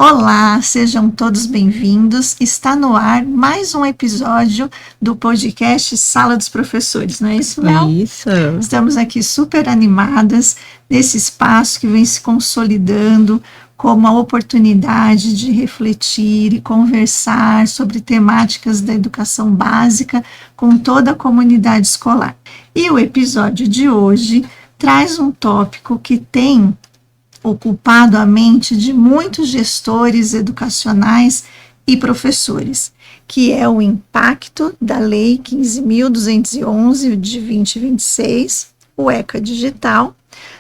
Olá, sejam todos bem-vindos. Está no ar mais um episódio do podcast Sala dos Professores, não é isso, Mel? Isso. Estamos aqui super animadas nesse espaço que vem se consolidando como a oportunidade de refletir e conversar sobre temáticas da educação básica com toda a comunidade escolar. E o episódio de hoje traz um tópico que tem ocupado a mente de muitos gestores educacionais e professores, que é o impacto da Lei 15.211 de 2026, o ECA Digital,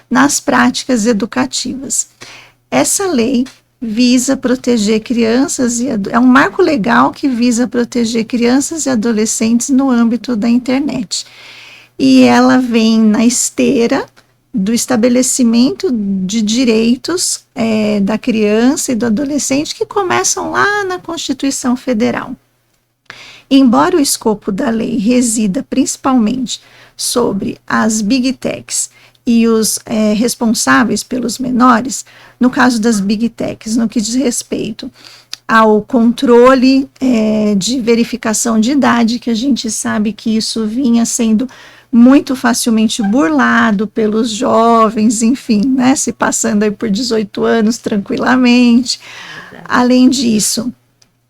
nas práticas educativas. Essa lei visa proteger crianças e é um marco legal que visa proteger crianças e adolescentes no âmbito da internet. E ela vem na esteira do estabelecimento de direitos da criança e do adolescente que começam lá na Constituição Federal. Embora o escopo da lei resida principalmente sobre as Big Techs e os responsáveis pelos menores, no caso das Big Techs, no que diz respeito ao controle de verificação de idade, que a gente sabe que isso vinha sendo muito facilmente burlado pelos jovens, enfim, né, se passando aí por 18 anos tranquilamente. Além disso,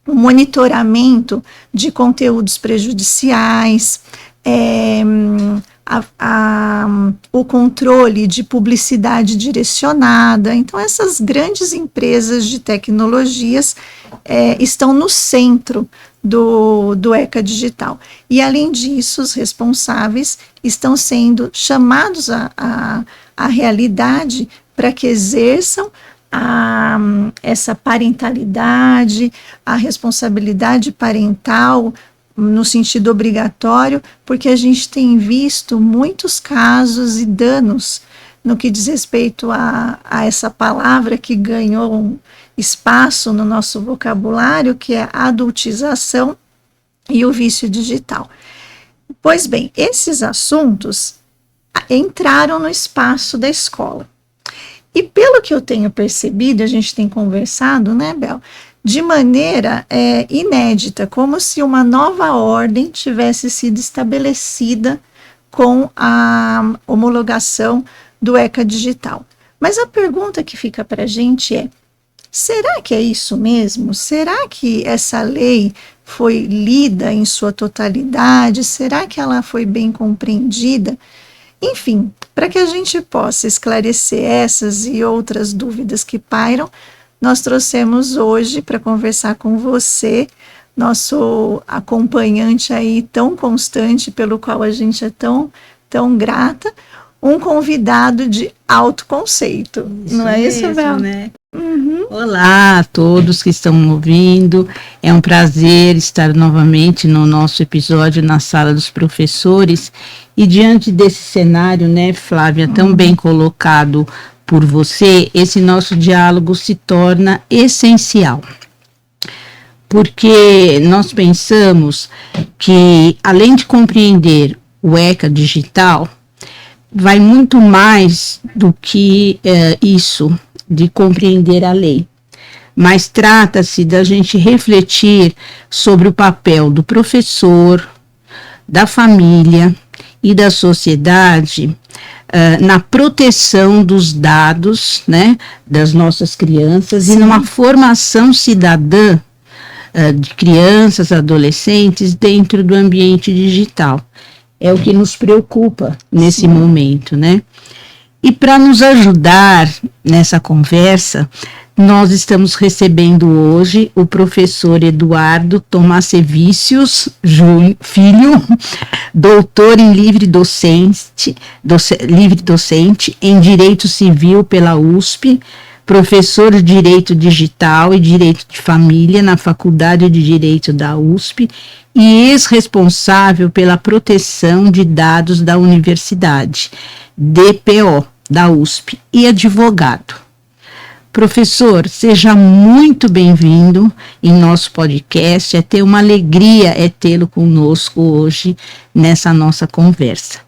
o monitoramento de conteúdos prejudiciais, o controle de publicidade direcionada. Então, essas grandes empresas de tecnologias estão no centro do ECA Digital. E, além disso, os responsáveis estão sendo chamados à realidade para que exerçam essa parentalidade, a responsabilidade parental no sentido obrigatório, porque a gente tem visto muitos casos e danos no que diz respeito a essa palavra que ganhou um espaço no nosso vocabulário, que é a adultização e o vício digital. Pois bem, esses assuntos entraram no espaço da escola. E pelo que eu tenho percebido, a gente tem conversado, né, Bel? De maneira inédita, como se uma nova ordem tivesse sido estabelecida com a homologação do ECA Digital. Mas a pergunta que fica para a gente é: será que é isso mesmo? Será que essa lei foi lida em sua totalidade? Será que ela foi bem compreendida? Enfim, para que a gente possa esclarecer essas e outras dúvidas que pairam, nós trouxemos hoje para conversar com você, nosso acompanhante aí tão constante, pelo qual a gente é tão grata, um convidado de alto conceito. Não é isso, Bel? Né? Uhum. Olá a todos que estão ouvindo, é um prazer estar novamente no nosso episódio na Sala dos Professores, e diante desse cenário, né, Flávia, tão bem colocado por você, esse nosso diálogo se torna essencial, porque nós pensamos que, além de compreender o ECA Digital, vai muito mais do que isso, de compreender a lei, mas trata-se da gente refletir sobre o papel do professor, da família e da sociedade na proteção dos dados, né, das nossas crianças. Sim. E numa formação cidadã de crianças, adolescentes dentro do ambiente digital. É o que nos preocupa nesse Sim. momento, né? E para nos ajudar nessa conversa, nós estamos recebendo hoje o professor Eduardo Tomasevicius Filho, doutor em livre docente em Direito Civil pela USP, professor de Direito Digital e Direito de Família na Faculdade de Direito da USP e ex-responsável pela proteção de dados da Universidade, DPO, da USP, e advogado. Professor, seja muito bem-vindo em nosso podcast. É ter uma alegria tê-lo conosco hoje nessa nossa conversa.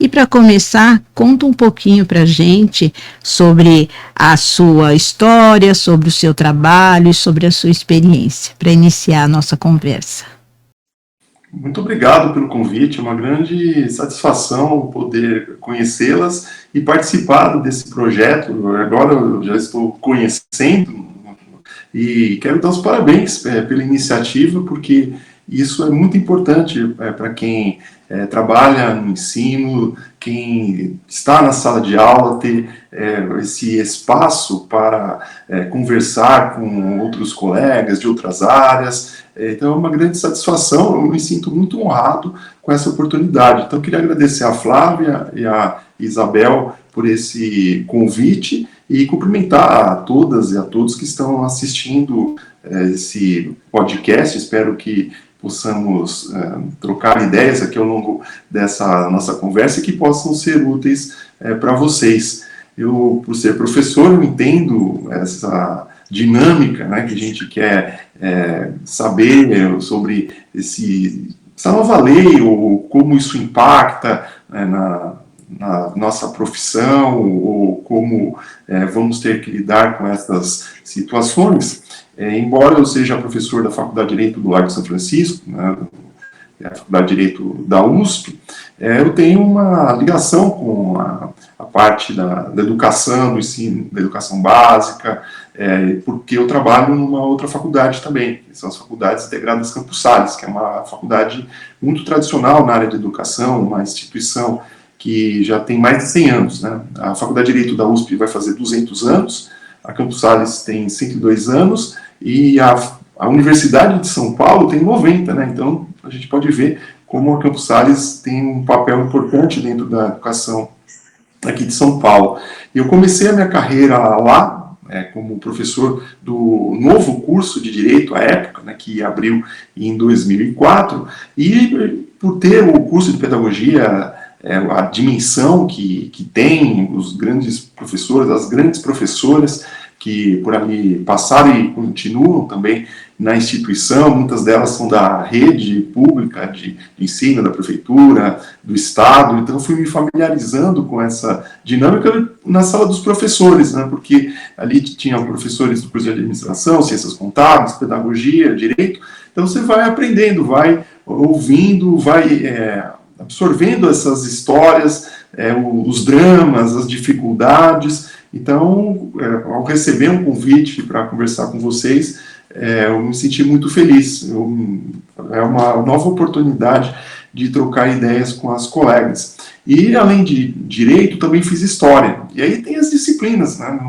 E para começar, conta um pouquinho para a gente sobre a sua história, sobre o seu trabalho e sobre a sua experiência, para iniciar a nossa conversa. Muito obrigado pelo convite, é uma grande satisfação poder conhecê-las e participar desse projeto. Agora eu já estou conhecendo e quero dar os parabéns pela iniciativa, porque isso é muito importante para quem trabalha no ensino, quem está na sala de aula, ter esse espaço para conversar com outros colegas de outras áreas. Então é uma grande satisfação, eu me sinto muito honrado com essa oportunidade. Então eu queria agradecer a Flávia e a Isabel por esse convite e cumprimentar a todas e a todos que estão assistindo esse podcast. Espero que possamos trocar ideias aqui ao longo dessa nossa conversa e que possam ser úteis para vocês. Eu, por ser professor, eu entendo essa dinâmica, né, que a gente quer saber sobre essa nova lei, ou como isso impacta na nossa profissão, ou como vamos ter que lidar com essas situações. Embora eu seja professor da Faculdade de Direito do Largo de São Francisco, né, a Faculdade de Direito da USP, eu tenho uma ligação com a parte da educação, do ensino, da educação básica, porque eu trabalho numa outra faculdade também, que são as Faculdades Integradas Campos Sales, que é uma faculdade muito tradicional na área de educação, uma instituição que já tem mais de 100 anos. Né? A Faculdade de Direito da USP vai fazer 200 anos, a Campos Sales tem 102 anos, e a Universidade de São Paulo tem 90, né? Então a gente pode ver como a Campos Sales tem um papel importante dentro da educação aqui de São Paulo. Eu comecei a minha carreira lá, como professor do novo curso de Direito à época, né, que abriu em 2004, e por ter o curso de Pedagogia, a dimensão que tem, os grandes professores, as grandes professoras que por ali passaram e continuam também na instituição, muitas delas são da rede pública de ensino, da prefeitura, do estado, então fui me familiarizando com essa dinâmica na sala dos professores, né, porque ali tinham professores do curso de administração, ciências contábeis, pedagogia, direito, então você vai aprendendo, vai ouvindo, vai absorvendo essas histórias, os dramas, as dificuldades. Então, ao receber um convite para conversar com vocês, eu me senti muito feliz. É uma nova oportunidade de trocar ideias com as colegas. E, além de direito, também fiz história. E aí tem as disciplinas, né,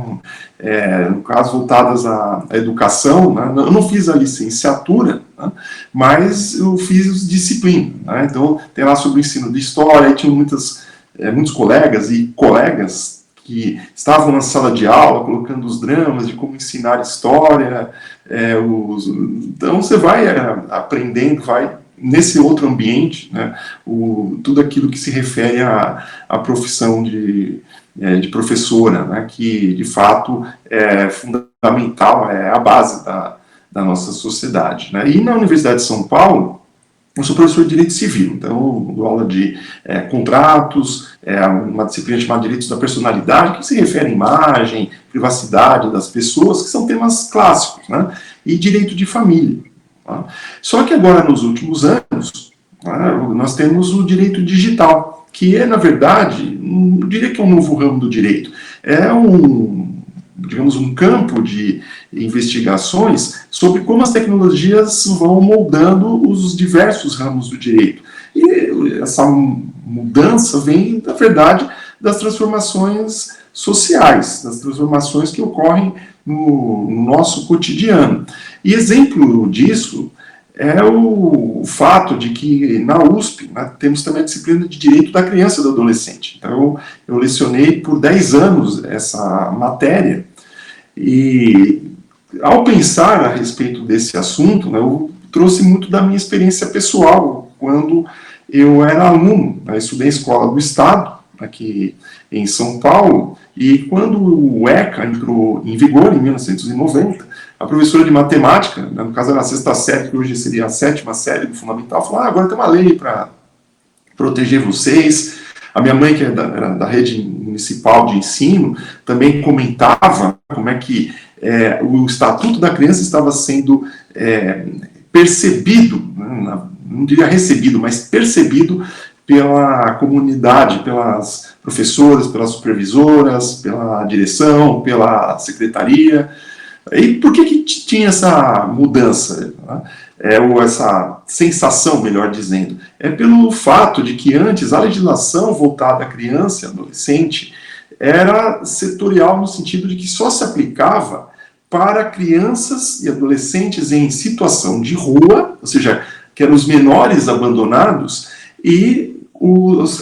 no caso, voltadas à educação, né, eu não fiz a licenciatura, né, mas eu fiz disciplina. Né, então, tem lá sobre o ensino de história, e tinha muitos colegas e colegas que estavam na sala de aula, colocando os dramas de como ensinar história. Então, você vai aprendendo, vai nesse outro ambiente, né, tudo aquilo que se refere à profissão de professora, né, que de fato é fundamental, é a base da nossa sociedade. Né. E na Universidade de São Paulo, eu sou professor de Direito Civil, então eu dou aula de contratos, uma disciplina chamada Direitos da Personalidade, que se refere à imagem, privacidade das pessoas, que são temas clássicos, né, e Direito de Família. Tá? Só que agora, nos últimos anos, nós temos o direito digital, que é, na verdade, não diria que é um novo ramo do direito, digamos, um campo de investigações sobre como as tecnologias vão moldando os diversos ramos do direito. E essa mudança vem, na verdade, das transformações sociais, das transformações que ocorrem no nosso cotidiano. E exemplo disso é o fato de que na USP, né, temos também a disciplina de Direito da Criança e do Adolescente. Então, eu lecionei por 10 anos essa matéria, e ao pensar a respeito desse assunto, né, eu trouxe muito da minha experiência pessoal, quando eu era aluno, né, estudei em escola do Estado, aqui em São Paulo, e quando o ECA entrou em vigor, em 1990, a professora de matemática, né, no caso era a sexta série, que hoje seria a sétima série do fundamental, falou, agora tem uma lei para proteger vocês, A minha mãe, que era da rede municipal de ensino, também comentava como é que o Estatuto da Criança estava sendo percebido, não diria recebido, mas percebido pela comunidade, pelas professoras, pelas supervisoras, pela direção, pela secretaria. E por que tinha essa mudança, né? Ou essa sensação, melhor dizendo? É pelo fato de que antes a legislação voltada à criança e adolescente era setorial no sentido de que só se aplicava para crianças e adolescentes em situação de rua, ou seja, que eram os menores abandonados, e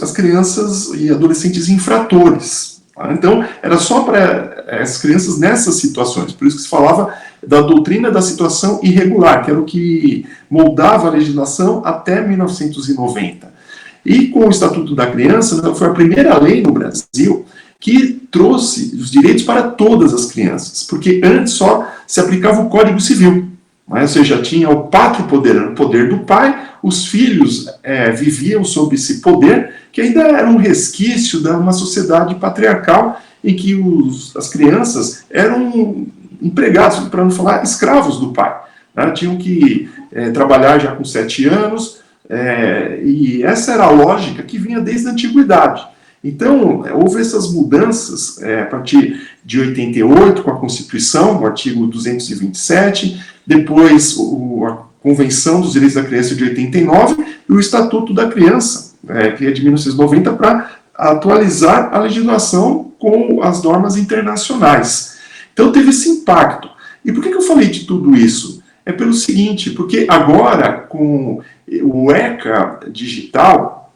as crianças e adolescentes infratores. Tá? Então, era só para as crianças nessas situações, por isso que se falava da doutrina da situação irregular, que era o que moldava a legislação até 1990. E com o Estatuto da Criança, foi a primeira lei no Brasil que trouxe os direitos para todas as crianças, porque antes só se aplicava o Código Civil, ou seja, tinha o pátrio poder, o poder do pai, os filhos viviam sob esse poder, que ainda era um resquício de uma sociedade patriarcal, em que as crianças eram empregados, para não falar escravos do pai, né? Tinham que trabalhar já com 7 anos, e essa era a lógica que vinha desde a antiguidade. Então, houve essas mudanças a partir de 88, com a Constituição, o artigo 227, depois a Convenção dos Direitos da Criança de 89 e o Estatuto da Criança, que é de 1990, para atualizar a legislação com as normas internacionais. Então, teve esse impacto. E por que eu falei de tudo isso? É pelo seguinte, porque agora, com o ECA digital,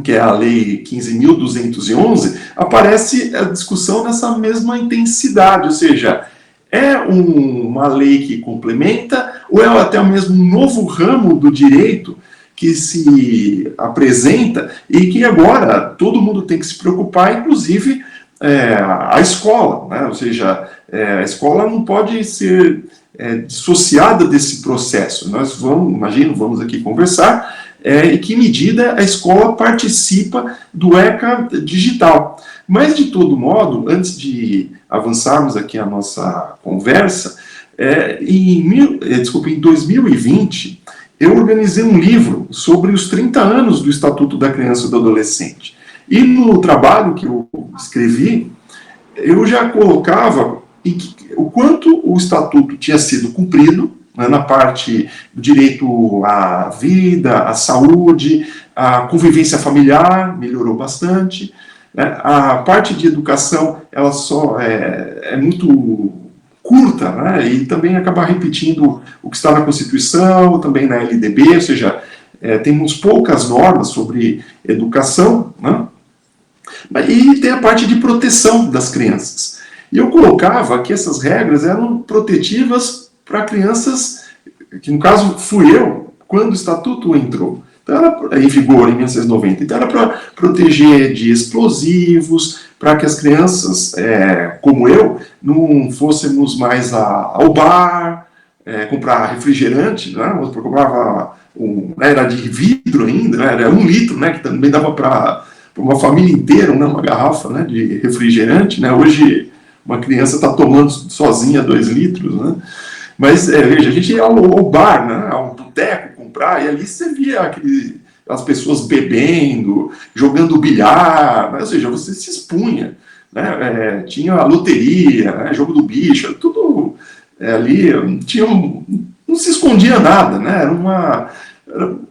que é a Lei 15.211, aparece a discussão nessa mesma intensidade, ou seja, é uma lei que complementa, ou é até mesmo um novo ramo do direito que se apresenta e que agora todo mundo tem que se preocupar, inclusive a escola, né? Ou seja, a escola não pode ser dissociada desse processo. Nós vamos aqui conversar em que medida a escola participa do ECA digital. Mas, de todo modo, antes de avançarmos aqui a nossa conversa, em 2020, eu organizei um livro sobre os 30 anos do Estatuto da Criança e do Adolescente. E no trabalho que eu escrevi, eu já colocava o quanto o Estatuto tinha sido cumprido, né, na parte do direito à vida, à saúde, à convivência familiar, melhorou bastante. Né, a parte de educação, ela só é muito curta, né, e também acaba repetindo o que está na Constituição, também na LDB, ou seja, temos poucas normas sobre educação, né, e tem a parte de proteção das crianças. E eu colocava que essas regras eram protetivas para crianças, que no caso fui eu, quando o Estatuto entrou. Então, era em vigor em 1990. Então, era para proteger de explosivos, para que as crianças, como eu, não fôssemos mais ao bar, comprar refrigerante, né? Eu comprava, era de vidro ainda, né? Era 1 litro, né? Que também dava para uma família inteira, né? Uma garrafa, né? De refrigerante, né? Hoje, uma criança está tomando sozinha 2 litros, né? Mas, veja, a gente ia ao bar, né? Ao boteco, comprar, e ali você via as pessoas bebendo, jogando bilhar, né? Ou seja, você se expunha, né? Tinha a loteria, né? Jogo do bicho, tudo ali, não se escondia nada, né?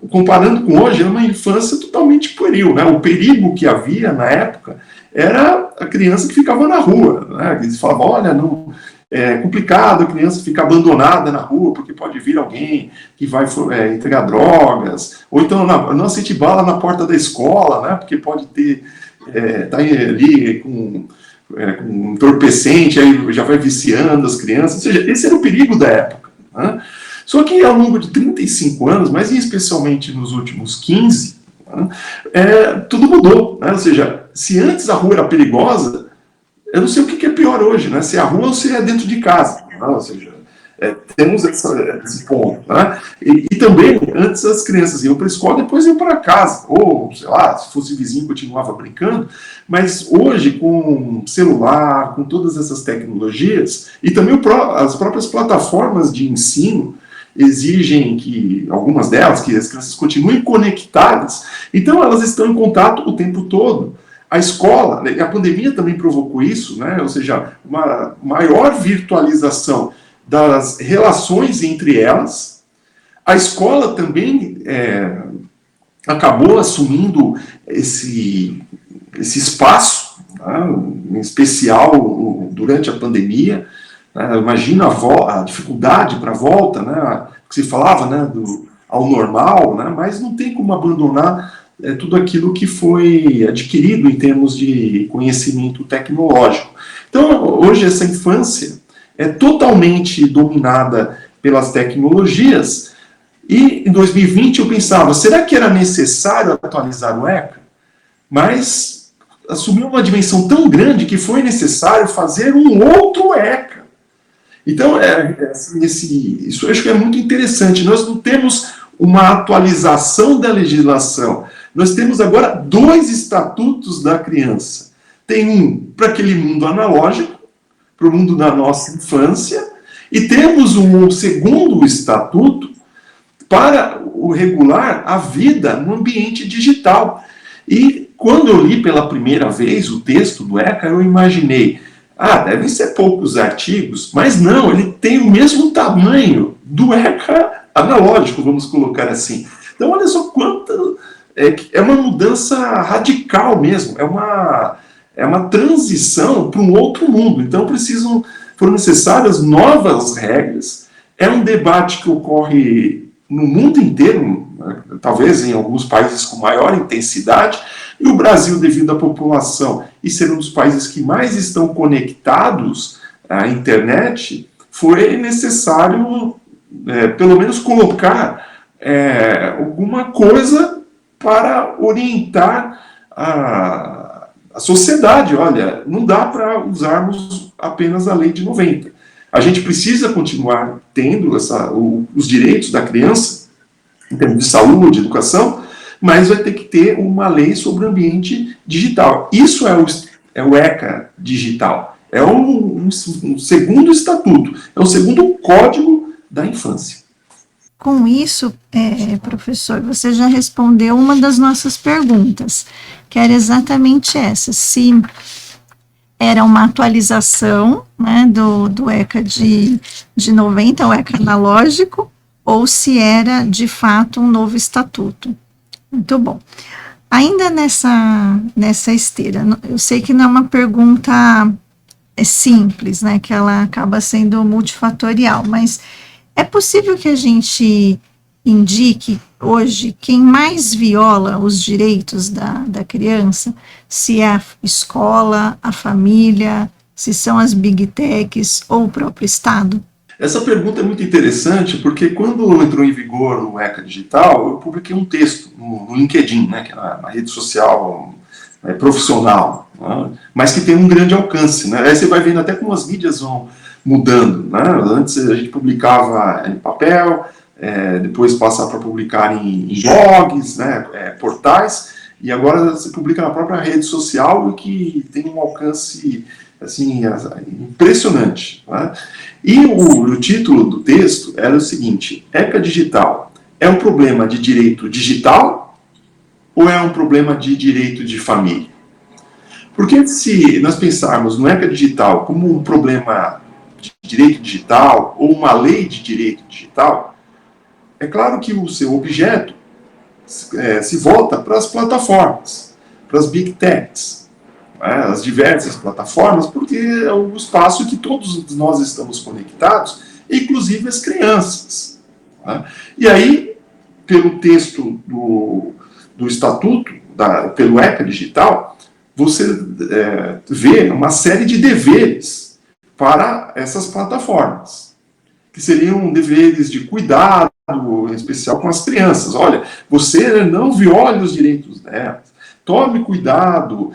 Comparando com hoje, era uma infância totalmente pueril, né? O perigo que havia na época era a criança que ficava na rua, né? Eles falavam, olha, não, é complicado a criança ficar abandonada na rua, porque pode vir alguém que vai entregar drogas, ou então não aceite bala na porta da escola, né? Porque pode ter, tá ali com um entorpecente, aí já vai viciando as crianças, ou seja, esse era o perigo da época, né? Só que ao longo de 35 anos, mas especialmente nos últimos 15, né, tudo mudou, né? Ou seja, se antes a rua era perigosa, eu não sei o que é pior hoje, né? Se é a rua ou se é dentro de casa, né? Ou seja, Temos esse ponto, né? E também, antes as crianças iam para a escola, depois iam para casa, ou, sei lá, se fosse vizinho, continuava brincando, mas hoje, com celular, com todas essas tecnologias, e também as próprias plataformas de ensino exigem que, algumas delas, que as crianças continuem conectadas, então elas estão em contato o tempo todo. A escola, a pandemia também provocou isso, né? Ou seja, uma maior virtualização das relações entre elas. A escola também acabou assumindo esse espaço, né, em especial durante a pandemia. Né, imagina a dificuldade para a volta, né, que se falava, né, ao normal, né, mas não tem como abandonar tudo aquilo que foi adquirido em termos de conhecimento tecnológico. Então, hoje, essa infância é totalmente dominada pelas tecnologias, e em 2020 eu pensava, será que era necessário atualizar o ECA? Mas assumiu uma dimensão tão grande que foi necessário fazer um outro ECA. Então, isso eu acho que é muito interessante. Nós não temos uma atualização da legislação, nós temos agora 2 estatutos da criança. Tem um para aquele mundo analógico, para o mundo da nossa infância, e temos um segundo estatuto para regular a vida no ambiente digital. E quando eu li pela primeira vez o texto do ECA, eu imaginei, devem ser poucos artigos, mas não, ele tem o mesmo tamanho do ECA analógico, vamos colocar assim. Então, olha só quanto... É uma mudança radical mesmo, é uma transição para um outro mundo. Então, foram necessárias novas regras. É um debate que ocorre no mundo inteiro, talvez em alguns países com maior intensidade, e o Brasil, devido à população e ser um dos países que mais estão conectados à internet, foi necessário, pelo menos, colocar alguma coisa para orientar a sociedade. Olha, não dá para usarmos apenas a lei de 90. A gente precisa continuar tendo os direitos da criança, em termos de saúde, educação, mas vai ter que ter uma lei sobre o ambiente digital. Isso é o ECA digital. É um segundo estatuto, é um segundo código da infância. Com isso, professor, você já respondeu uma das nossas perguntas, que era exatamente essa, se era uma atualização, né, do ECA de 90, o ECA analógico, ou se era, de fato, um novo estatuto. Muito bom. Ainda nessa esteira, eu sei que não é uma pergunta simples, né, que ela acaba sendo multifatorial, mas é possível que a gente indique hoje quem mais viola os direitos da criança, se é a escola, a família, se são as big techs ou o próprio Estado? Essa pergunta é muito interessante, porque quando entrou em vigor o ECA Digital, eu publiquei um texto no LinkedIn, né, que é uma rede social profissional, né, mas que tem um grande alcance. Né? Aí você vai vendo até como as mídias vão mudando. Né? Antes a gente publicava em papel, depois passava para publicar em blogs, né, portais, e agora você publica na própria rede social, o que tem um alcance assim, impressionante. Né? E o título do texto era o seguinte: ECA Digital é um problema de direito digital ou é um problema de direito de família? Porque se nós pensarmos no ECA Digital como um problema de direito digital ou uma lei de direito digital, é claro que o seu objeto se volta para as plataformas, para as big techs, as diversas plataformas, porque é o espaço que todos nós estamos conectados, inclusive as crianças. Né? E aí, pelo texto do Estatuto, pelo ECA Digital, você vê uma série de deveres para essas plataformas, que seriam deveres de cuidado, em especial com as crianças. Olha, você não viole os direitos delas, tome cuidado,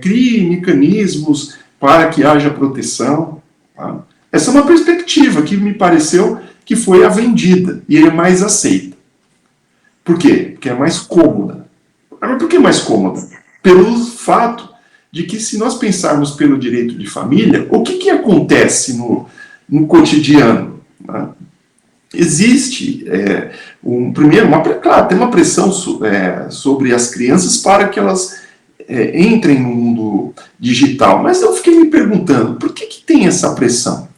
crie mecanismos para que haja proteção. Tá? Essa é uma perspectiva que me pareceu que foi a vendida e é mais aceita. Por quê? Porque é mais cômoda. Mas por que mais cômoda? Pelo fato de que, se nós pensarmos pelo direito de família, o que acontece no cotidiano? Né? Existe, claro, tem uma pressão sobre as crianças para que elas entrem no mundo digital, mas eu fiquei me perguntando, por que tem essa pressão?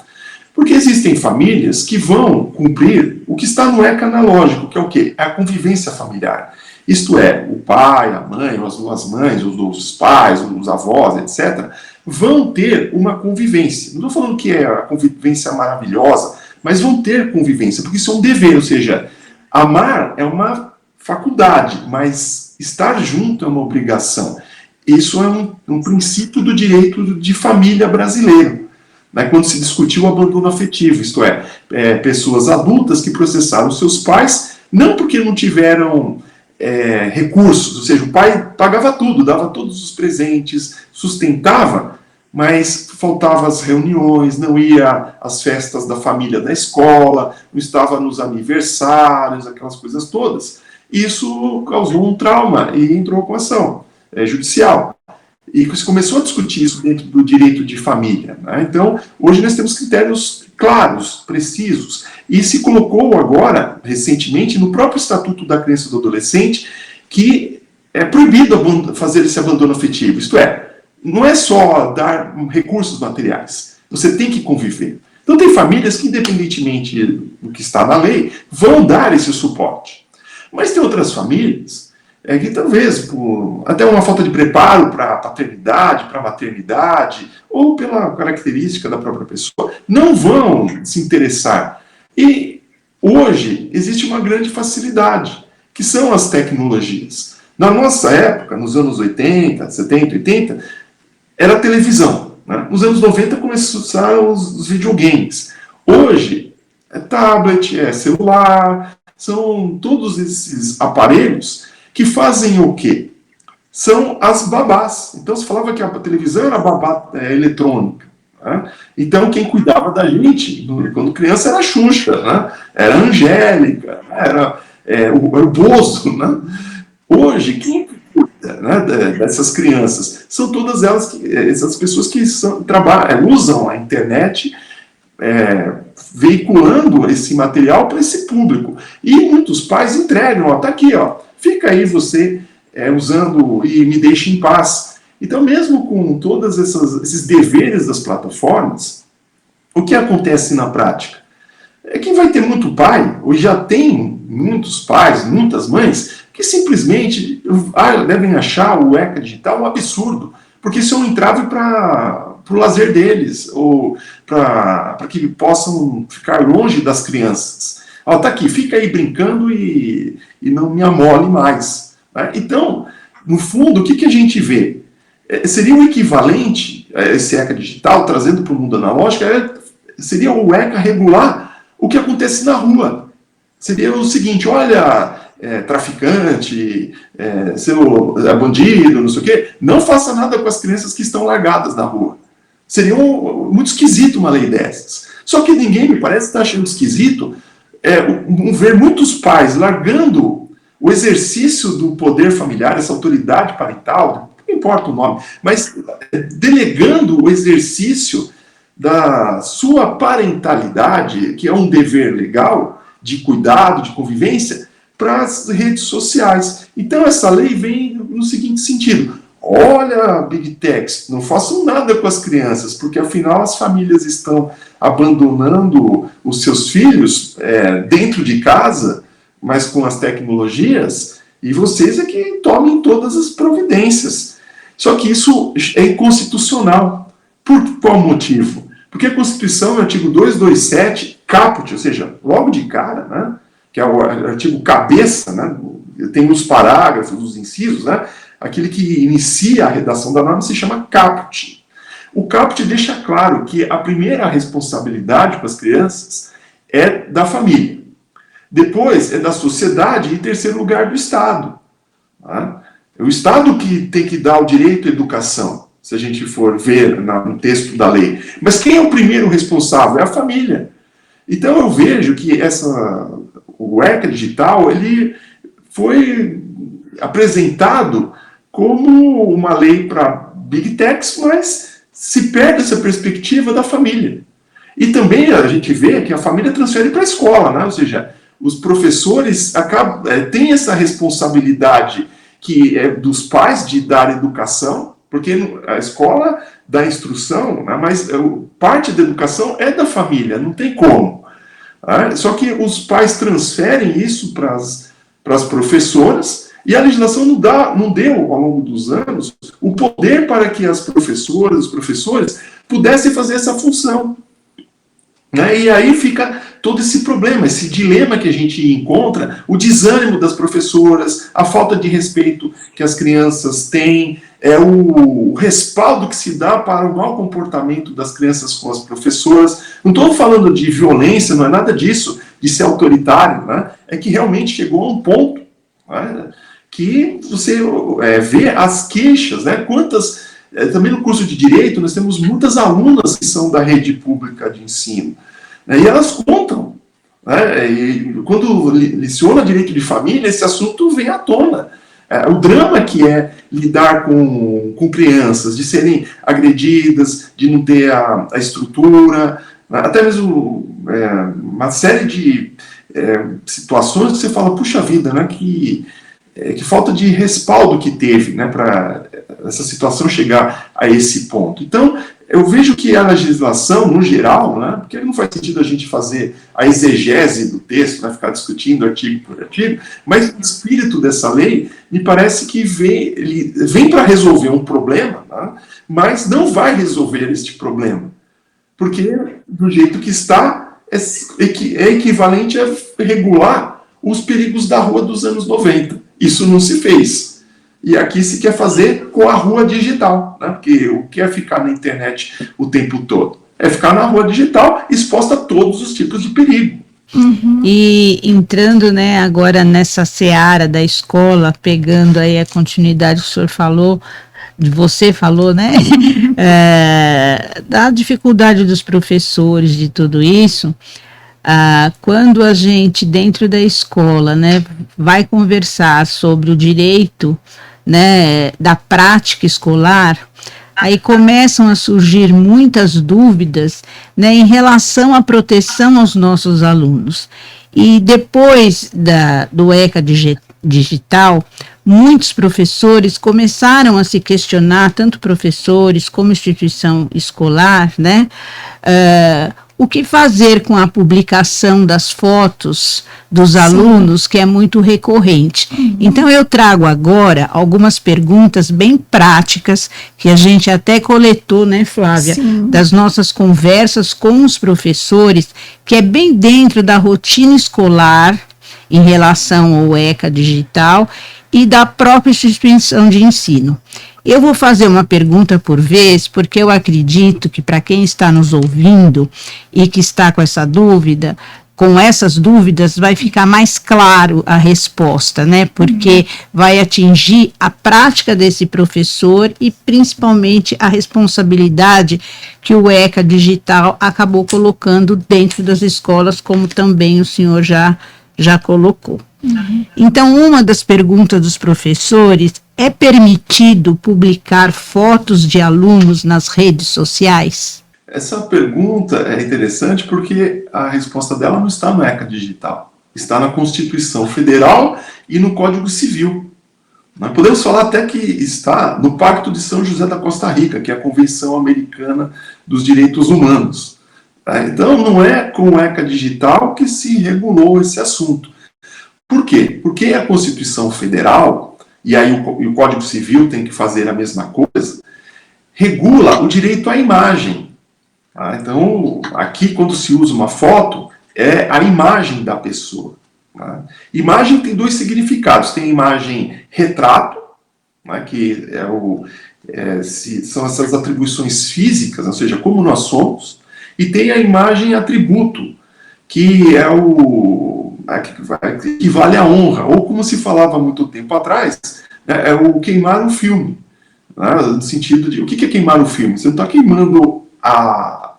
Porque existem famílias que vão cumprir o que está no ECA analógico, que é o quê? É a convivência familiar. Isto é, o pai, a mãe, as duas mães, os pais, os avós, etc., vão ter uma convivência. Não estou falando que é a convivência maravilhosa, mas vão ter convivência, porque isso é um dever, ou seja, amar é uma faculdade, mas estar junto é uma obrigação. Isso é um princípio do direito de família brasileiro. Quando se discutiu o abandono afetivo, isto é, pessoas adultas que processaram seus pais, não porque não tiveram recursos, ou seja, o pai pagava tudo, dava todos os presentes, sustentava, mas faltava as reuniões, não ia às festas da família da escola, não estava nos aniversários, aquelas coisas todas. Isso causou um trauma e entrou com ação judicial. E se começou a discutir isso dentro do direito de família. Né? Então, hoje nós temos critérios claros, precisos, e se colocou agora, recentemente, no próprio Estatuto da Criança e do Adolescente, que é proibido fazer esse abandono afetivo. Isto é, não é só dar recursos materiais, você tem que conviver. Então, tem famílias que, independentemente do que está na lei, vão dar esse suporte. Mas tem outras famílias que talvez por até uma falta de preparo para a paternidade, para a maternidade, ou pela característica da própria pessoa, não vão se interessar. E hoje existe uma grande facilidade, que são as tecnologias. Na nossa época, nos anos 80, 70, 80, era a televisão. Né? Nos anos 90 começaram os videogames. Hoje é tablet, é celular, são todos esses aparelhos que fazem o quê? São as babás. Então, se falava que a televisão era babá eletrônica. Né? Então, quem cuidava da gente, quando criança, era a Xuxa, né? Era a Angélica, era o Bozo. Né? Hoje, quem cuida, né, dessas crianças? São todas elas, essas pessoas que usam a internet, veiculando esse material para esse público. E muitos pais entregam, está aqui, ó. Fica aí você usando e me deixe em paz. Então, mesmo com todos esses deveres das plataformas, o que acontece na prática? É que vai ter muito pai, ou já tem muitos pais, muitas mães, que simplesmente devem achar o ECA digital um absurdo, porque isso é um entrave para o lazer deles, ou para que possam ficar longe das crianças. Tá aqui, fica aí brincando e não me amole mais. Né? Então, no fundo, o que a gente vê? Seria o equivalente a esse ECA digital, trazendo para o mundo analógico, seria o ECA regular o que acontece na rua. Seria o seguinte, olha, traficante, bandido, não sei o quê, não faça nada com as crianças que estão largadas na rua. Seria muito esquisito uma lei dessas. Só que ninguém, me parece, está achando esquisito ver muitos pais largando o exercício do poder familiar, essa autoridade parental, não importa o nome, mas delegando o exercício da sua parentalidade, que é um dever legal, de cuidado, de convivência, para as redes sociais. Então essa lei vem no seguinte sentido: olha, Big Techs, não façam nada com as crianças, porque afinal as famílias estão abandonando os seus filhos dentro de casa, mas com as tecnologias, e vocês é que tomem todas as providências. Só que isso é inconstitucional. Por qual motivo? Porque a Constituição, no artigo 227, caput, ou seja, logo de cara, né, que é o artigo cabeça, né, tem os parágrafos, os incisos, né, aquele que inicia a redação da norma se chama caput. O caput deixa claro que a primeira responsabilidade com as crianças é da família. Depois é da sociedade e, em terceiro lugar, do Estado. Tá? É o Estado que tem que dar o direito à educação. se a gente for ver no texto da lei. Mas quem é o primeiro responsável? É a família. Então eu vejo que o ECA digital, ele foi apresentado como uma lei para Big Techs, mas se perde essa perspectiva da família. E também a gente vê que a família transfere para a escola, né? Ou seja, os professores têm essa responsabilidade que é dos pais de dar educação, porque a escola dá instrução, né? Mas parte da educação é da família, não tem como. Né? Só que os pais transferem isso para as professoras, e a legislação não deu, ao longo dos anos, o poder para que as professoras, os professores, pudessem fazer essa função. Né? E aí fica todo esse problema, esse dilema que a gente encontra, o desânimo das professoras, a falta de respeito que as crianças têm, o respaldo que se dá para o mau comportamento das crianças com as professoras. Não estou falando de violência, não é nada disso, de ser autoritário, né? É que realmente chegou a um ponto, né, que você vê as queixas, né? Quantas... também no curso de Direito, nós temos muitas alunas que são da rede pública de ensino, né, e elas contam, né, e quando leciona Direito de Família, esse assunto vem à tona. O drama que é lidar com crianças, de serem agredidas, de não ter a estrutura, até mesmo uma série de situações que você fala, puxa vida, né, que falta de respaldo que teve, né, para essa situação chegar a esse ponto. Então, eu vejo que a legislação, no geral, né, porque não faz sentido a gente fazer a exegese do texto, né, ficar discutindo artigo por artigo, mas o espírito dessa lei me parece que vem para resolver um problema, né, mas não vai resolver este problema, porque do jeito que está, é equivalente a regular os perigos da rua dos anos 90. Isso não se fez. E aqui se quer fazer com a rua digital, né? Porque o que é ficar na internet o tempo todo? É ficar na rua digital exposta a todos os tipos de perigo. Uhum. E entrando, né, agora nessa seara da escola, pegando aí a continuidade que o senhor falou, você falou, né, da dificuldade dos professores, de tudo isso. Quando a gente, dentro da escola, né, vai conversar sobre o direito, né, da prática escolar, aí começam a surgir muitas dúvidas, né, em relação à proteção aos nossos alunos. E depois do ECA digital, muitos professores começaram a se questionar, tanto professores como instituição escolar, né, o que fazer com a publicação das fotos dos alunos, que é muito recorrente. Então, eu trago agora algumas perguntas bem práticas, que a gente até coletou, né, Flávia, Sim. das nossas conversas com os professores, que é bem dentro da rotina escolar, em relação ao ECA digital, e da própria instituição de ensino. Eu vou fazer uma pergunta por vez, porque eu acredito que para quem está nos ouvindo e que está com essa dúvida, com essas dúvidas vai ficar mais claro a resposta, né? Porque vai atingir a prática desse professor e principalmente a responsabilidade que o ECA digital acabou colocando dentro das escolas, como também o senhor já colocou. Então, uma das perguntas dos professores: é permitido publicar fotos de alunos nas redes sociais? Essa pergunta é interessante porque a resposta dela não está no ECA digital, está na Constituição Federal e no Código Civil. Nós podemos falar até que está no Pacto de São José da Costa Rica, que é a Convenção Americana dos Direitos Humanos. Então, não é com o ECA digital que se regulou esse assunto. Por quê? Porque a Constituição Federal, e aí o Código Civil tem que fazer a mesma coisa, regula o direito à imagem. Tá? Então, aqui, quando se usa uma foto, é a imagem da pessoa. Tá? Imagem tem dois significados. Tem a imagem retrato, né, que são essas atribuições físicas, ou seja, como nós somos, e tem a imagem atributo, que é que vale a honra, ou como se falava há muito tempo atrás, é o queimar um filme. né, no sentido de, o que é queimar o filme? Você não está queimando a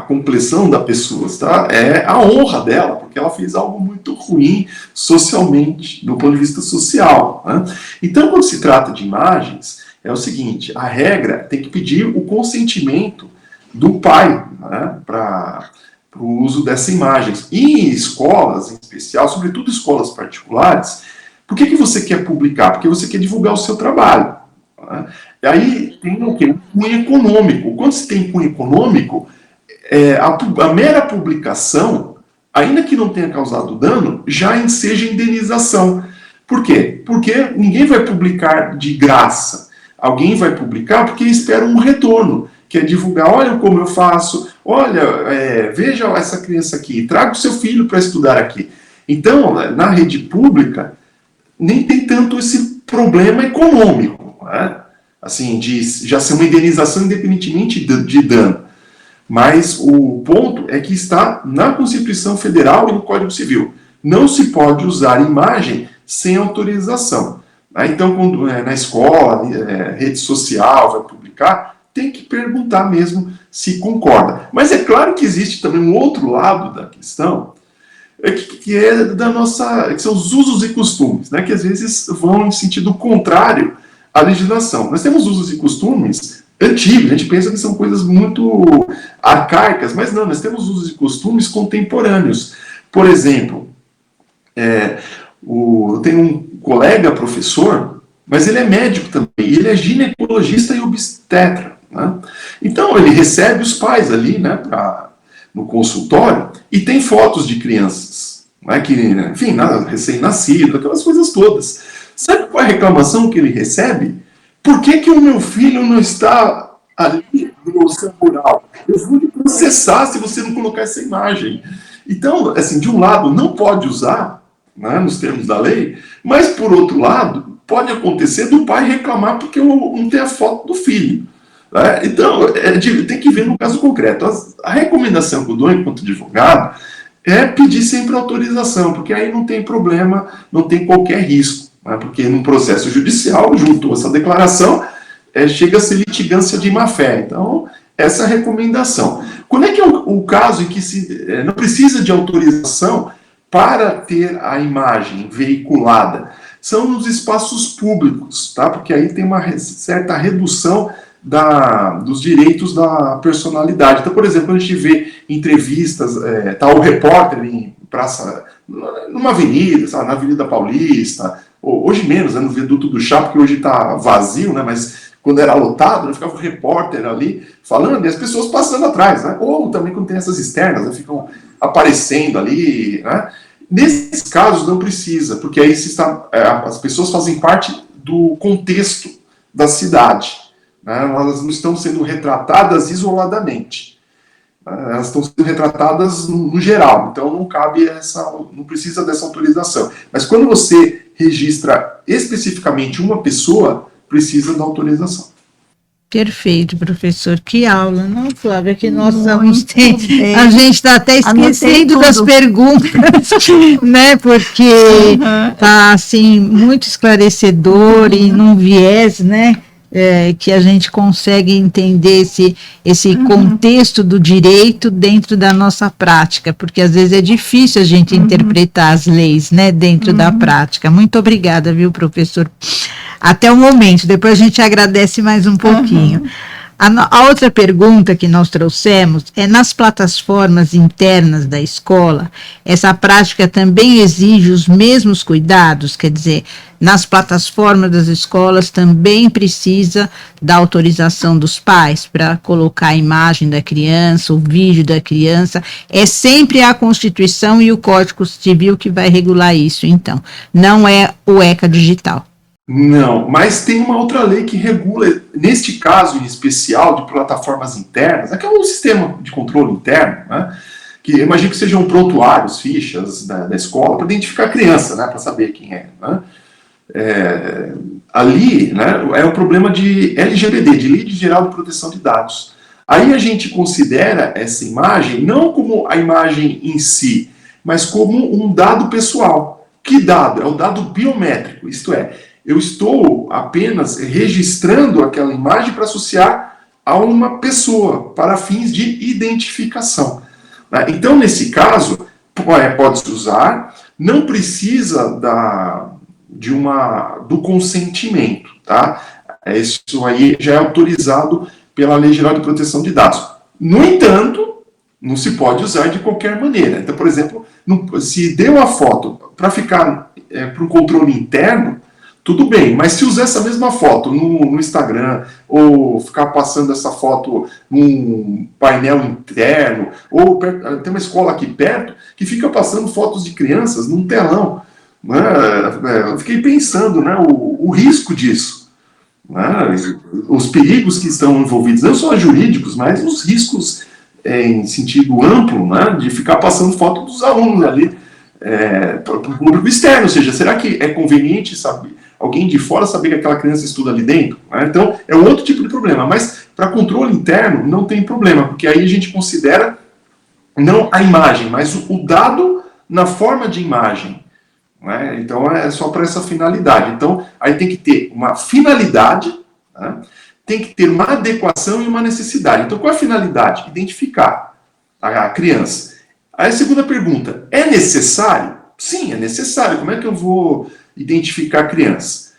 complexão da pessoa, tá? É a honra dela, porque ela fez algo muito ruim socialmente, do ponto de vista social, né? Então, quando se trata de imagens, é o seguinte, a regra tem que pedir o consentimento do pai, né, para o uso dessas imagens. E em escolas, em especial, sobretudo escolas particulares, por que você quer publicar? Porque você quer divulgar o seu trabalho, né? E aí tem o quê? Um cunho econômico. Quando se tem cunho econômico, a mera publicação, ainda que não tenha causado dano, já seja indenização. Por quê? Porque ninguém vai publicar de graça. Alguém vai publicar porque espera um retorno, que é divulgar, olha como eu faço, olha, veja essa criança aqui, traga o seu filho para estudar aqui. Então, na rede pública, nem tem tanto esse problema econômico, né? Assim, de já ser uma indenização independentemente de dano. Mas o ponto é que está na Constituição Federal e no Código Civil. Não se pode usar imagem sem autorização. Então, quando na escola, rede social, vai publicar, tem que perguntar mesmo se concorda. Mas é claro que existe também um outro lado da questão, que é que são os usos e costumes, né, que às vezes vão em sentido contrário à legislação. Nós temos usos e costumes antigos, a gente pensa que são coisas muito arcaicas, mas não, nós temos usos e costumes contemporâneos. Por exemplo, eu tenho um colega professor, mas ele é médico também, ele é ginecologista e obstetra, né? Então ele recebe os pais ali, né, no consultório, e tem fotos de crianças, né, que, enfim, recém-nascido, aquelas coisas todas. Sabe qual é a reclamação que ele recebe? Por que o meu filho não está ali no seu mural? Eu vou lhe processar se você não colocar essa imagem. Então, assim, de um lado, não pode usar, né, nos termos da lei, mas, por outro lado, pode acontecer do pai reclamar porque não tem a foto do filho. Né? Então, tem que ver no caso concreto. A recomendação que eu dou enquanto advogado é pedir sempre autorização, porque aí não tem problema, não tem qualquer risco. Porque num processo judicial, junto a essa declaração, chega a ser litigância de má-fé. Então, essa é a recomendação. Quando é que é o caso em que não precisa de autorização para ter a imagem veiculada? São nos espaços públicos, tá? Porque aí tem uma certa redução dos direitos da personalidade. Então, por exemplo, quando a gente vê entrevistas, tá o repórter em praça, numa avenida, sabe, na Avenida Paulista, hoje menos, né, no Viaduto do Chá, porque hoje está vazio, né, mas quando era lotado, né, ficava o repórter ali falando e as pessoas passando atrás, né, ou também quando tem essas externas, né, ficam aparecendo ali, né. Nesses casos não precisa, porque aí as pessoas fazem parte do contexto da cidade, né, elas não estão sendo retratadas isoladamente. Elas estão sendo retratadas no geral, então não precisa dessa autorização. Mas quando você registra especificamente uma pessoa, precisa da autorização. Perfeito, professor. Que aula, não, Flávia? Que nós vamos ter. A gente está até esquecendo das perguntas, né? Porque está assim muito esclarecedor e num viés, né? Que a gente consegue entender esse contexto do direito dentro da nossa prática, porque às vezes é difícil a gente interpretar as leis, né, dentro da prática. Muito obrigada, viu, professor? Até o momento, depois a gente agradece mais um pouquinho. A outra pergunta que nós trouxemos é: nas plataformas internas da escola, essa prática também exige os mesmos cuidados? Quer dizer, nas plataformas das escolas também precisa da autorização dos pais para colocar a imagem da criança, o vídeo da criança? É sempre a Constituição e o Código Civil que vai regular isso, então, não é o ECA digital. Não, mas tem uma outra lei que regula, neste caso em especial, de plataformas internas, que é um sistema de controle interno, né, que eu imagino que sejam prontuários, fichas da escola, para identificar a criança, né, para saber quem é. Né. Ali, né, é o problema de LGPD, de Lei Geral de Proteção de Dados. Aí a gente considera essa imagem não como a imagem em si, mas como um dado pessoal. Que dado? É um dado biométrico, isto é, eu estou apenas registrando aquela imagem para associar a uma pessoa, para fins de identificação. Então, nesse caso, pode-se usar, não precisa do consentimento, tá? Isso aí já é autorizado pela Lei Geral de Proteção de Dados. No entanto, não se pode usar de qualquer maneira. Então, por exemplo, se deu a foto para ficar para um controle interno, tudo bem, mas se usar essa mesma foto no Instagram, ou ficar passando essa foto num painel interno, ou tem uma escola aqui perto que fica passando fotos de crianças num telão, né? Eu fiquei pensando, né, o risco disso, né? Os perigos que estão envolvidos, não só jurídicos, mas os riscos em sentido amplo, né, de ficar passando foto dos alunos ali para o público externo. Ou seja, será que é conveniente, sabe, alguém de fora saber que aquela criança estuda ali dentro? Né? Então, é outro tipo de problema. Mas, para controle interno, não tem problema, porque aí a gente considera não a imagem, mas o dado na forma de imagem. Né? Então, é só para essa finalidade. Então, aí tem que ter uma finalidade, né? Tem que ter uma adequação e uma necessidade. Então, qual é a finalidade? Identificar a criança. Aí a segunda pergunta, é necessário? Sim, é necessário. Como é que eu vou identificar a criança?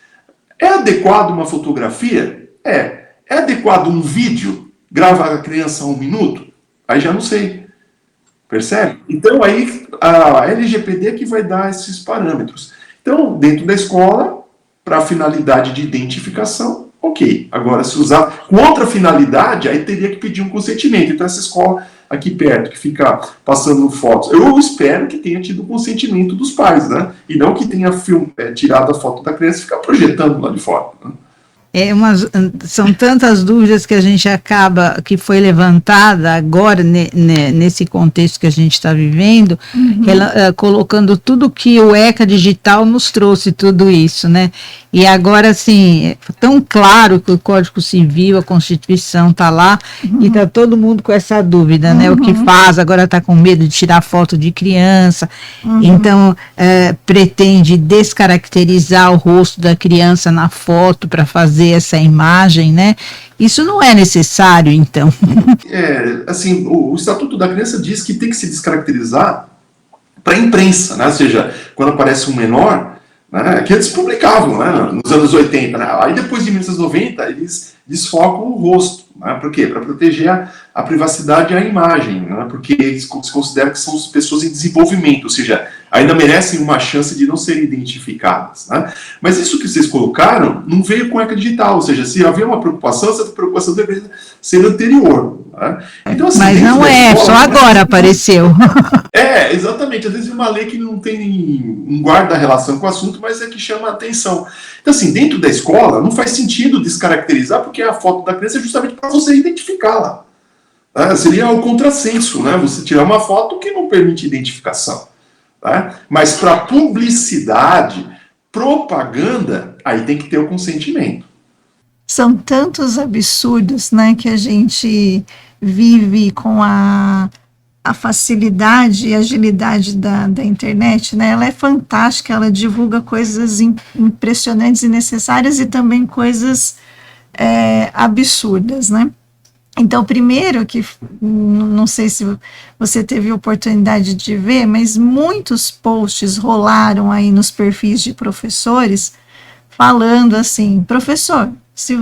É adequado uma fotografia? É. É adequado um vídeo? Gravar a criança 1 minuto? Aí já não sei. Percebe? Então aí a LGPD é que vai dar esses parâmetros. Então, dentro da escola, para finalidade de identificação, ok. Agora, se usar com outra finalidade, aí teria que pedir um consentimento. Então, essa escola aqui perto, que fica passando fotos, eu espero que tenha tido o consentimento dos pais, né? E não que tenha tirado a foto da criança e ficar projetando lá de fora, né? São tantas dúvidas que a gente acaba, que foi levantada agora, nesse contexto que a gente está vivendo, colocando tudo que o ECA Digital nos trouxe, tudo isso, né? E agora, assim, é tão claro que o Código Civil, a Constituição está lá, e está todo mundo com essa dúvida, né? O que faz, agora está com medo de tirar foto de criança, então pretende descaracterizar o rosto da criança na foto para fazer essa imagem, né? Isso não é necessário, então. Assim, o Estatuto da Criança diz que tem que se descaracterizar para a imprensa, né? Ou seja, quando aparece um menor, né, que eles publicavam, né, nos anos 80, né? Aí depois de 1990 eles desfocam o rosto, né? Por quê? Para proteger a privacidade e a imagem, né? Porque eles se consideram que são pessoas em desenvolvimento, ou seja, ainda merecem uma chance de não serem identificadas, né? Mas isso que vocês colocaram não veio com a ECA Digital, ou seja, se havia uma preocupação, essa preocupação deveria ser anterior, né? Então, assim, mas não escola, só agora apareceu. Exatamente, às vezes uma lei que não guarda relação com o assunto, mas é que chama a atenção. Então, assim, dentro da escola, não faz sentido descaracterizar, porque a foto da criança é justamente para você identificá-la. Seria o contrassenso, né? Você tirar uma foto que não permite identificação. Tá? Mas para publicidade, propaganda, aí tem que ter o consentimento. São tantos absurdos, né, que a gente vive com a facilidade e agilidade da internet, né? Ela é fantástica, ela divulga coisas impressionantes e necessárias e também coisas absurdas, né? Então, primeiro que, não sei se você teve oportunidade de ver, mas muitos posts rolaram aí nos perfis de professores falando assim, professor, se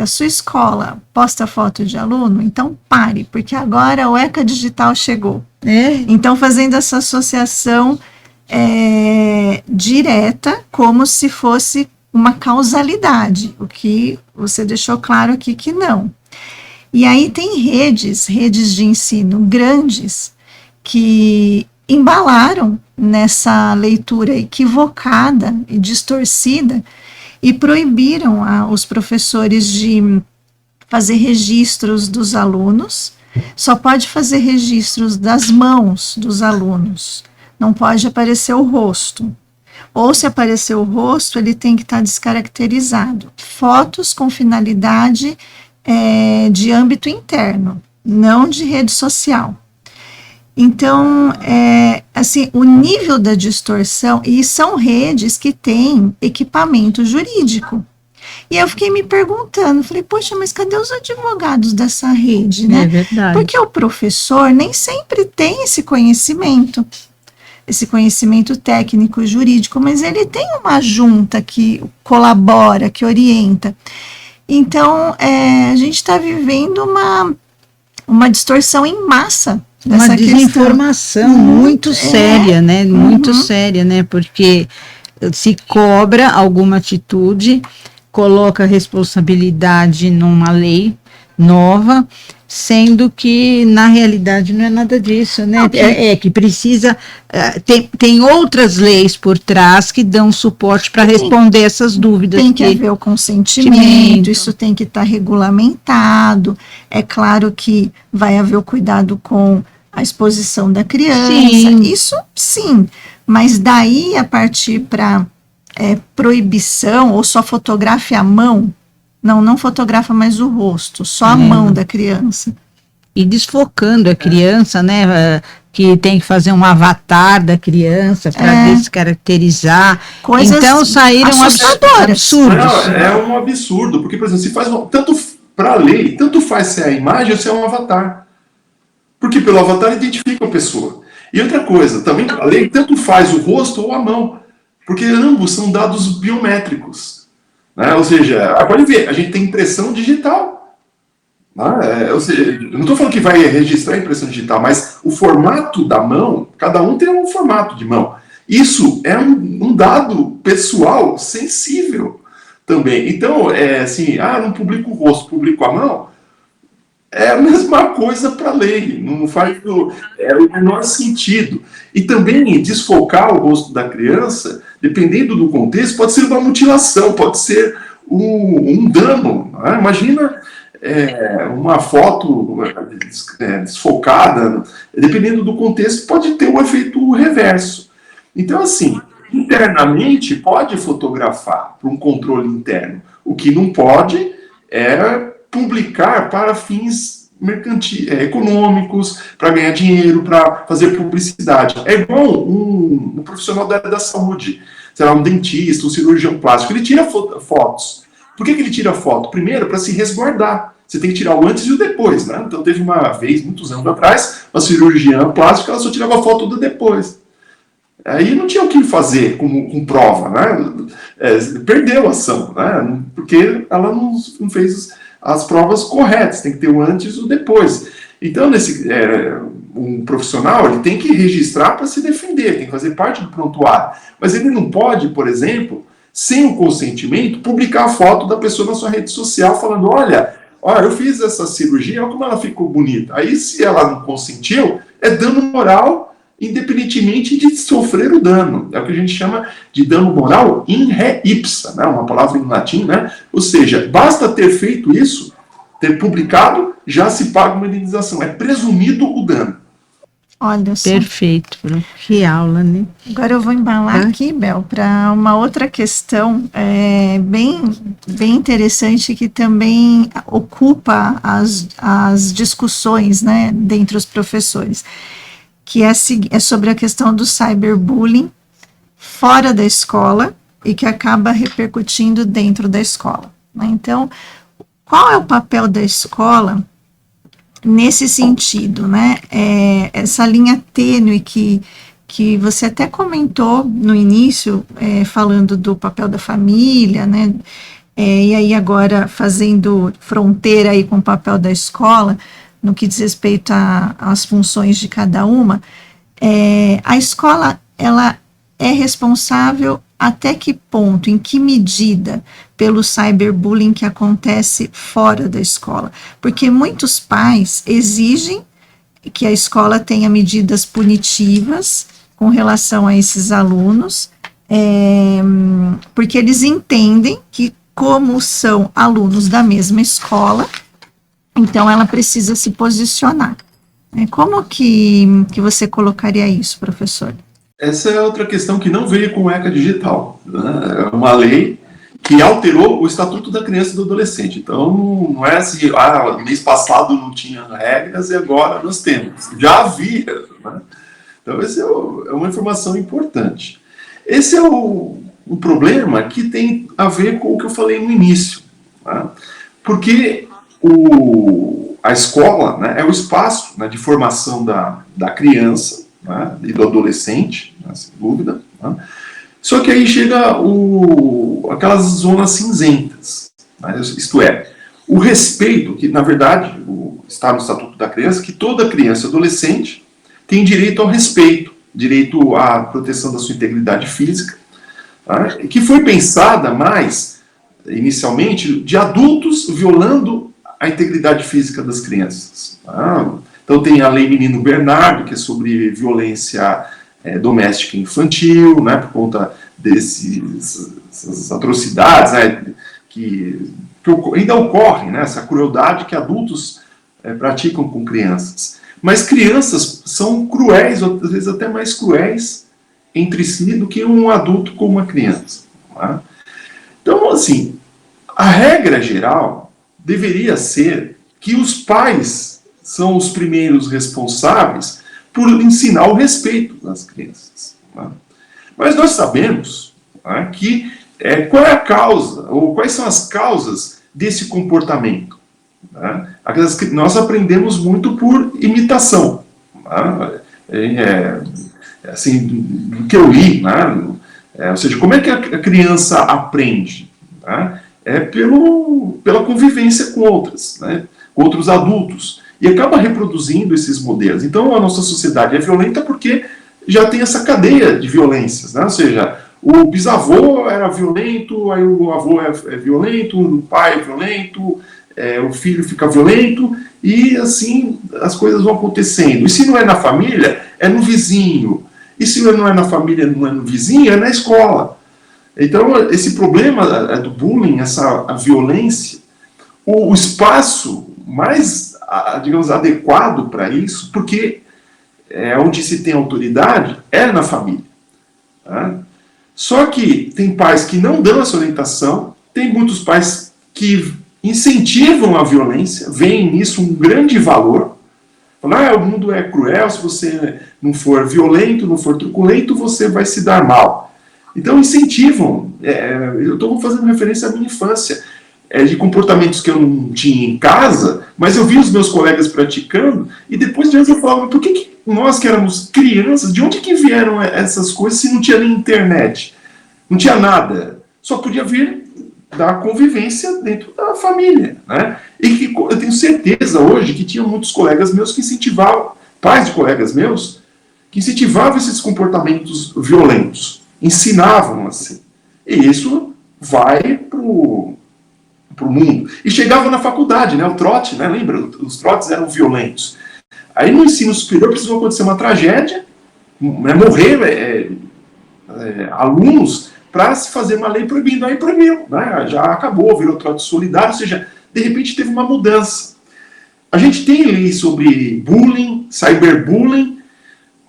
a sua escola posta foto de aluno, então pare, porque agora o ECA Digital chegou. Então, fazendo essa associação direta, como se fosse uma causalidade, o que você deixou claro aqui que não. E aí tem redes de ensino grandes que embalaram nessa leitura equivocada e distorcida e proibiram os professores de fazer registros dos alunos, só pode fazer registros das mãos dos alunos, não pode aparecer o rosto. Ou se aparecer o rosto, ele tem que estar descaracterizado. Fotos com finalidade de âmbito interno, não de rede social. Então, assim, o nível da distorção, e são redes que têm equipamento jurídico. E eu fiquei me perguntando, falei, poxa, mas cadê os advogados dessa rede, né? É verdade. Porque o professor nem sempre tem esse conhecimento técnico jurídico, mas ele tem uma junta que colabora, que orienta. Então, a gente está vivendo uma distorção em massa. Uma desinformação muito séria, né? Muito séria, né? Porque se cobra alguma atitude, coloca responsabilidade numa lei nova, sendo que na realidade não é nada disso, né? Que precisa, tem outras leis por trás que dão suporte para responder essas dúvidas. Tem que haver o consentimento, isso tem que estar regulamentado. É claro que vai haver o cuidado com a exposição da criança, isso sim, mas daí a partir para proibição, ou só fotografe a mão, não fotografa mais o rosto, só a mão da criança. E desfocando a criança, né, que tem que fazer um avatar da criança para descaracterizar. Coisas então saíram absurdos. É um absurdo, porque, por exemplo, se faz tanto para a lei, tanto faz se é a imagem ou se é um avatar. Porque pelo avatar identifica a pessoa. E outra coisa, também a lei tanto faz o rosto ou a mão, porque ambos são dados biométricos. Né? Ou seja, pode ver, a gente tem impressão digital. Né? Ou seja, eu não estou falando que vai registrar a impressão digital, mas o formato da mão, cada um tem um formato de mão. Isso é um dado pessoal sensível também. Então, assim, não publico o rosto, publico a mão, é a mesma coisa para a lei, não faz o menor sentido. E também desfocar o rosto da criança, dependendo do contexto, pode ser uma mutilação, pode ser um dano. Né? Imagina uma foto desfocada, dependendo do contexto, pode ter um efeito reverso. Então, assim, internamente pode fotografar para um controle interno. O que não pode é publicar para fins econômicos, para ganhar dinheiro, para fazer publicidade. É igual um profissional da saúde, será um dentista, um cirurgião plástico, ele tira fotos. Por que ele tira foto? Primeiro, para se resguardar. Você tem que tirar o antes e o depois, né? Então teve uma vez, muitos anos atrás, uma cirurgiã plástica, ela só tirava foto do depois. Aí não tinha o que fazer com prova, né? Perdeu a ação, né? Porque ela não fez as provas corretas, tem que ter o antes e o depois. Então, um profissional ele tem que registrar para se defender, tem que fazer parte do prontuário. Mas ele não pode, por exemplo, sem o consentimento, publicar a foto da pessoa na sua rede social falando, olha, eu fiz essa cirurgia, olha como ela ficou bonita. Aí, se ela não consentiu, é dano moral, independentemente de sofrer o dano. É o que a gente chama de dano moral in re ipsa, né? Uma palavra em latim, né? Ou seja, basta ter feito isso, ter publicado, já se paga uma indenização. É presumido o dano. Olha só. Perfeito, que aula, né? Agora eu vou embalar aqui, Bel, para uma outra questão bem interessante que também ocupa as discussões, né, dentre os professores, que é sobre a questão do cyberbullying fora da escola e que acaba repercutindo dentro da escola. Né? Então, qual é o papel da escola nesse sentido, né? Essa linha tênue que você até comentou no início, falando do papel da família, né? E aí agora fazendo fronteira aí com o papel da escola, no que diz respeito às funções de cada uma, a escola, ela é responsável até que ponto, em que medida, pelo cyberbullying que acontece fora da escola? Porque muitos pais exigem que a escola tenha medidas punitivas com relação a esses alunos, porque eles entendem que, como são alunos da mesma escola, então ela precisa se posicionar. Como que você colocaria isso, professor? Essa é outra questão que não veio com o ECA Digital. Né? É uma lei que alterou o Estatuto da Criança e do Adolescente. Então, não é assim, mês passado não tinha regras e agora nós temos. Já havia, né? Então, essa é uma informação importante. Esse é um problema que tem a ver com o que eu falei no início, né? Porque a escola, né, é o espaço, né, de formação da criança, né, e do adolescente, né, sem dúvida, né? Só que aí chega aquelas zonas cinzentas, né? Isto é, o respeito, que na verdade está no Estatuto da Criança, que toda criança e adolescente tem direito ao respeito, direito à proteção da sua integridade física, tá? Que foi pensada mais, inicialmente, de adultos violando a integridade física das crianças. Tá? Então tem a Lei Menino Bernardo, que é sobre violência doméstica e infantil, né, por conta dessas atrocidades, né, que ainda ocorrem, né, essa crueldade que adultos praticam com crianças. Mas crianças são cruéis, ou às vezes até mais cruéis entre si do que um adulto com uma criança. Tá? Então, assim, a regra geral deveria ser que os pais são os primeiros responsáveis por ensinar o respeito das crianças. Tá? Mas nós sabemos, tá, que qual é a causa, ou quais são as causas desse comportamento. Tá? Nós aprendemos muito por imitação. Tá? Assim, do que eu li, né? Ou seja, como é que a criança aprende? Tá? É pela convivência com outras, né? Com outros adultos. E acaba reproduzindo esses modelos. Então, a nossa sociedade é violenta porque já tem essa cadeia de violências, né? Ou seja, o bisavô era violento, aí o avô é violento, o pai é violento, o filho fica violento, e assim as coisas vão acontecendo. E se não é na família, é no vizinho. E se não é na família, não é no vizinho, é na escola. Então, esse problema do bullying, a violência, o espaço mais, digamos, adequado para isso, porque onde se tem autoridade é na família. Tá? Só que tem pais que não dão essa orientação, tem muitos pais que incentivam a violência, veem nisso um grande valor. Falam, o mundo é cruel, se você não for violento, não for truculento, você vai se dar mal. Então incentivam, eu estou fazendo referência à minha infância, de comportamentos que eu não tinha em casa, mas eu vi os meus colegas praticando, e depois de anos eu falava, por que nós que éramos crianças, de onde que vieram essas coisas se não tinha nem internet? Não tinha nada. Só podia vir da convivência dentro da família, né? E que eu tenho certeza hoje que tinha muitos colegas meus que incentivavam, pais de colegas meus, que incentivavam esses comportamentos violentos, ensinavam assim. E isso vai pro mundo. E chegava na faculdade, né? O trote, né? Lembra? Os trotes eram violentos. Aí no ensino superior precisou acontecer uma tragédia, né? Morrer alunos para se fazer uma lei proibindo. Aí proibiu, né? Já acabou, virou trote solidário, ou seja, de repente teve uma mudança. A gente tem lei sobre bullying, cyberbullying,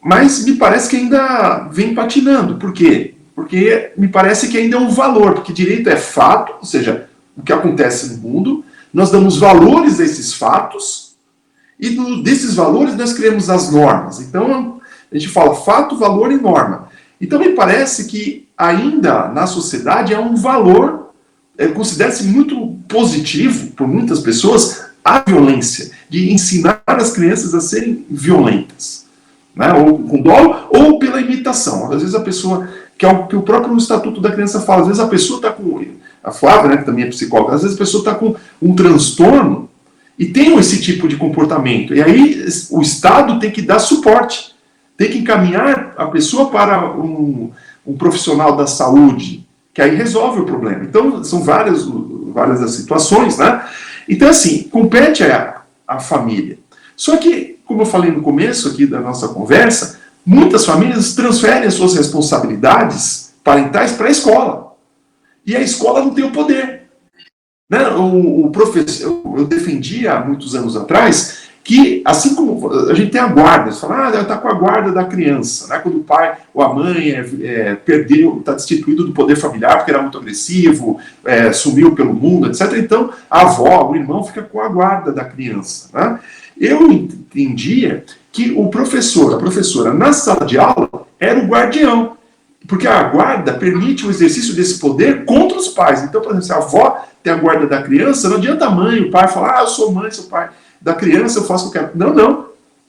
mas me parece que ainda vem patinando. Por quê? Porque me parece que ainda é um valor, porque direito é fato, ou seja, o que acontece no mundo, nós damos valores a esses fatos, e desses valores nós criamos as normas. Então, a gente fala fato, valor e norma. Então, me parece que ainda na sociedade é um valor, considera-se muito positivo por muitas pessoas, a violência, de ensinar as crianças a serem violentas, né? Ou com dolo, ou pela imitação. Às vezes a pessoa, que é o que o próprio Estatuto da Criança fala, às vezes a pessoa está com, a Flávia, né, que também é psicóloga, às vezes a pessoa está com um transtorno e tem esse tipo de comportamento. E aí o Estado tem que dar suporte, tem que encaminhar a pessoa para um profissional da saúde, que aí resolve o problema. Então, são várias as situações, né? Então, assim, compete à família. Só que, como eu falei no começo aqui da nossa conversa, muitas famílias transferem as suas responsabilidades parentais para a escola. E a escola não tem o poder. Né? O professor, eu defendia há muitos anos atrás que, assim como a gente tem a guarda, você fala, ela está com a guarda da criança, né? Quando o pai ou a mãe perdeu, está destituído do poder familiar porque era muito agressivo, sumiu pelo mundo, etc. Então, a avó, o irmão fica com a guarda da criança, né? Eu entendia que a professora, na sala de aula, era o guardião, porque a guarda permite o exercício desse poder contra os pais. Então, por exemplo, se a avó tem a guarda da criança, não adianta a mãe, o pai falar, eu sou mãe, sou pai da criança, eu faço o que eu quero. Não.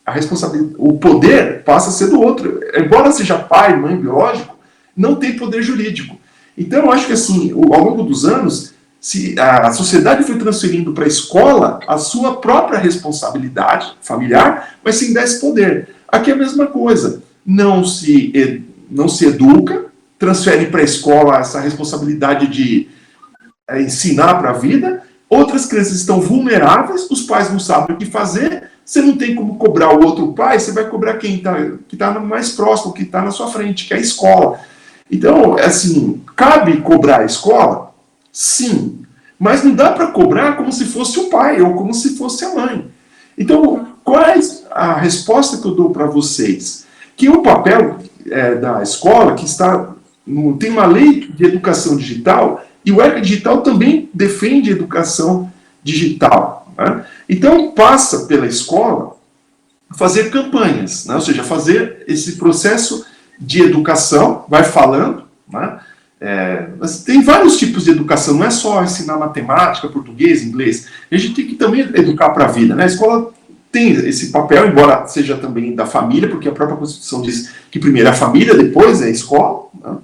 A responsabilidade, o poder passa a ser do outro. Embora seja pai, mãe, biológico, não tem poder jurídico. Então, eu acho que assim, ao longo dos anos, se a sociedade foi transferindo para a escola a sua própria responsabilidade familiar, mas sem dar esse poder. Aqui é a mesma coisa. Não se educa, transfere para a escola essa responsabilidade de ensinar para a vida. Outras crianças estão vulneráveis, os pais não sabem o que fazer, você não tem como cobrar o outro pai, você vai cobrar quem que está mais próximo, que está na sua frente, que é a escola. Então, assim, cabe cobrar a escola? Sim, mas não dá para cobrar como se fosse o pai ou como se fosse a mãe. Então, qual é a resposta que eu dou para vocês? Que o papel da escola, que tem uma lei de educação digital, e o ECA Digital também defende educação digital, né? Então, passa pela escola fazer campanhas, né? Ou seja, fazer esse processo de educação, vai falando, né? Mas tem vários tipos de educação, não é só ensinar matemática, português, inglês. A gente tem que também educar para a vida, né? A escola tem esse papel, embora seja também da família, porque a própria Constituição diz que primeiro é a família, depois é a escola, né?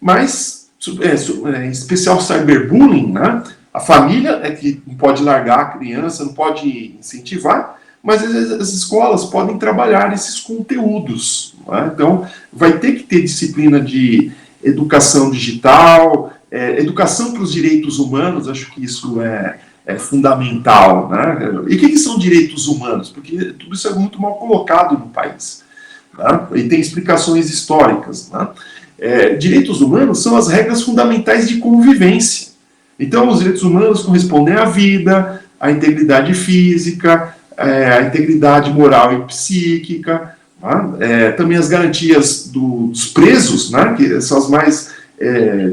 Mas em especial cyberbullying, né? A família é que não pode largar a criança, não pode incentivar, mas as escolas podem trabalhar esses conteúdos, né? Então, vai ter que ter disciplina de educação digital, educação para os direitos humanos, acho que isso é fundamental, né? E o que são direitos humanos? Porque tudo isso é muito mal colocado no país, né? E tem explicações históricas, né? Direitos humanos são as regras fundamentais de convivência. Então, os direitos humanos correspondem à vida, à integridade física, à integridade moral e psíquica, né? Também as garantias dos presos, né? Que são as mais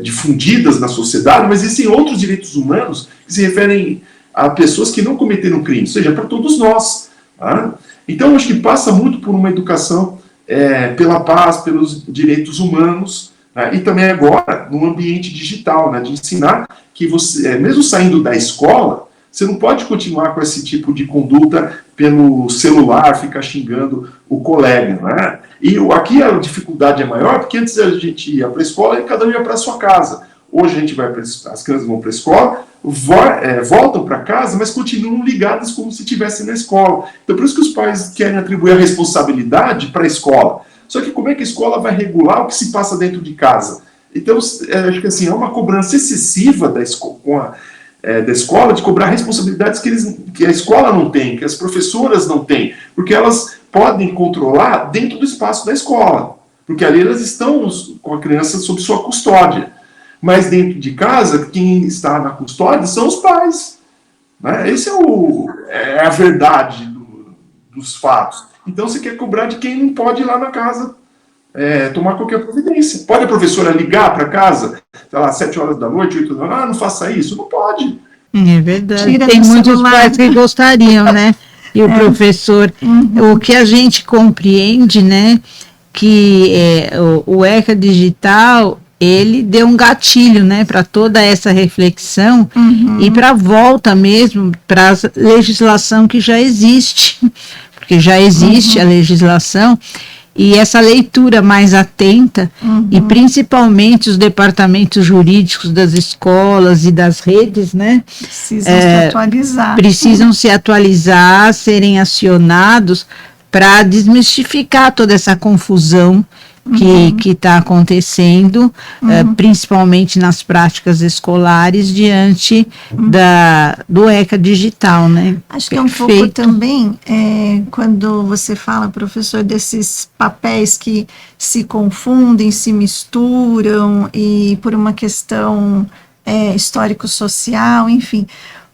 difundidas na sociedade, mas existem outros direitos humanos que se referem a pessoas que não cometeram crime, ou seja, para todos nós, tá? Então, acho que passa muito por uma educação pela paz, pelos direitos humanos, né? E também agora no ambiente digital, né? De ensinar que você, mesmo saindo da escola, você não pode continuar com esse tipo de conduta pelo celular, ficar xingando o colega, né? E aqui a dificuldade é maior, porque antes a gente ia para a escola e cada um ia para a sua casa. Hoje a gente vai as crianças vão para a escola, voltam para casa, mas continuam ligadas como se estivessem na escola. Então, por isso que os pais querem atribuir a responsabilidade para a escola. Só que como é que a escola vai regular o que se passa dentro de casa? Então, acho que assim, é uma cobrança excessiva da escola de cobrar responsabilidades que a escola não tem, que as professoras não têm, porque elas podem controlar dentro do espaço da escola, porque ali elas estão com a criança sob sua custódia. Mas dentro de casa, quem está na custódia são os pais, né? Esse é a verdade dos fatos. Então você quer cobrar de quem não pode ir lá na casa tomar qualquer providência. Pode a professora ligar para casa, sei lá, 7 horas da noite, 8 horas da noite, não faça isso? Não pode. É verdade. Tem muitos pais que gostariam, né? E o professor, o que a gente compreende, né, que o ECA Digital, ele deu um gatilho, né, para toda essa reflexão e para a volta mesmo para a legislação que já existe, porque já existe a legislação, e essa leitura mais atenta, e principalmente os departamentos jurídicos das escolas e das redes, né? Precisam se atualizar. Precisam se atualizar, serem acionados para desmistificar toda essa confusão que está acontecendo, principalmente nas práticas escolares, diante do ECA Digital, né? Acho que é um pouco também, quando você fala, professor, desses papéis que se confundem, se misturam, e por uma questão histórico-social, enfim.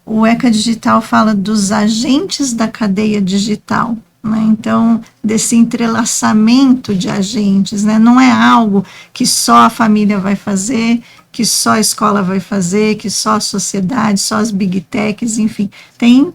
o ECA Digital fala dos agentes da cadeia digital, né? Então, desse entrelaçamento de agentes, né? Não é algo que só a família vai fazer, que só a escola vai fazer, que só a sociedade, só as big techs, enfim, tem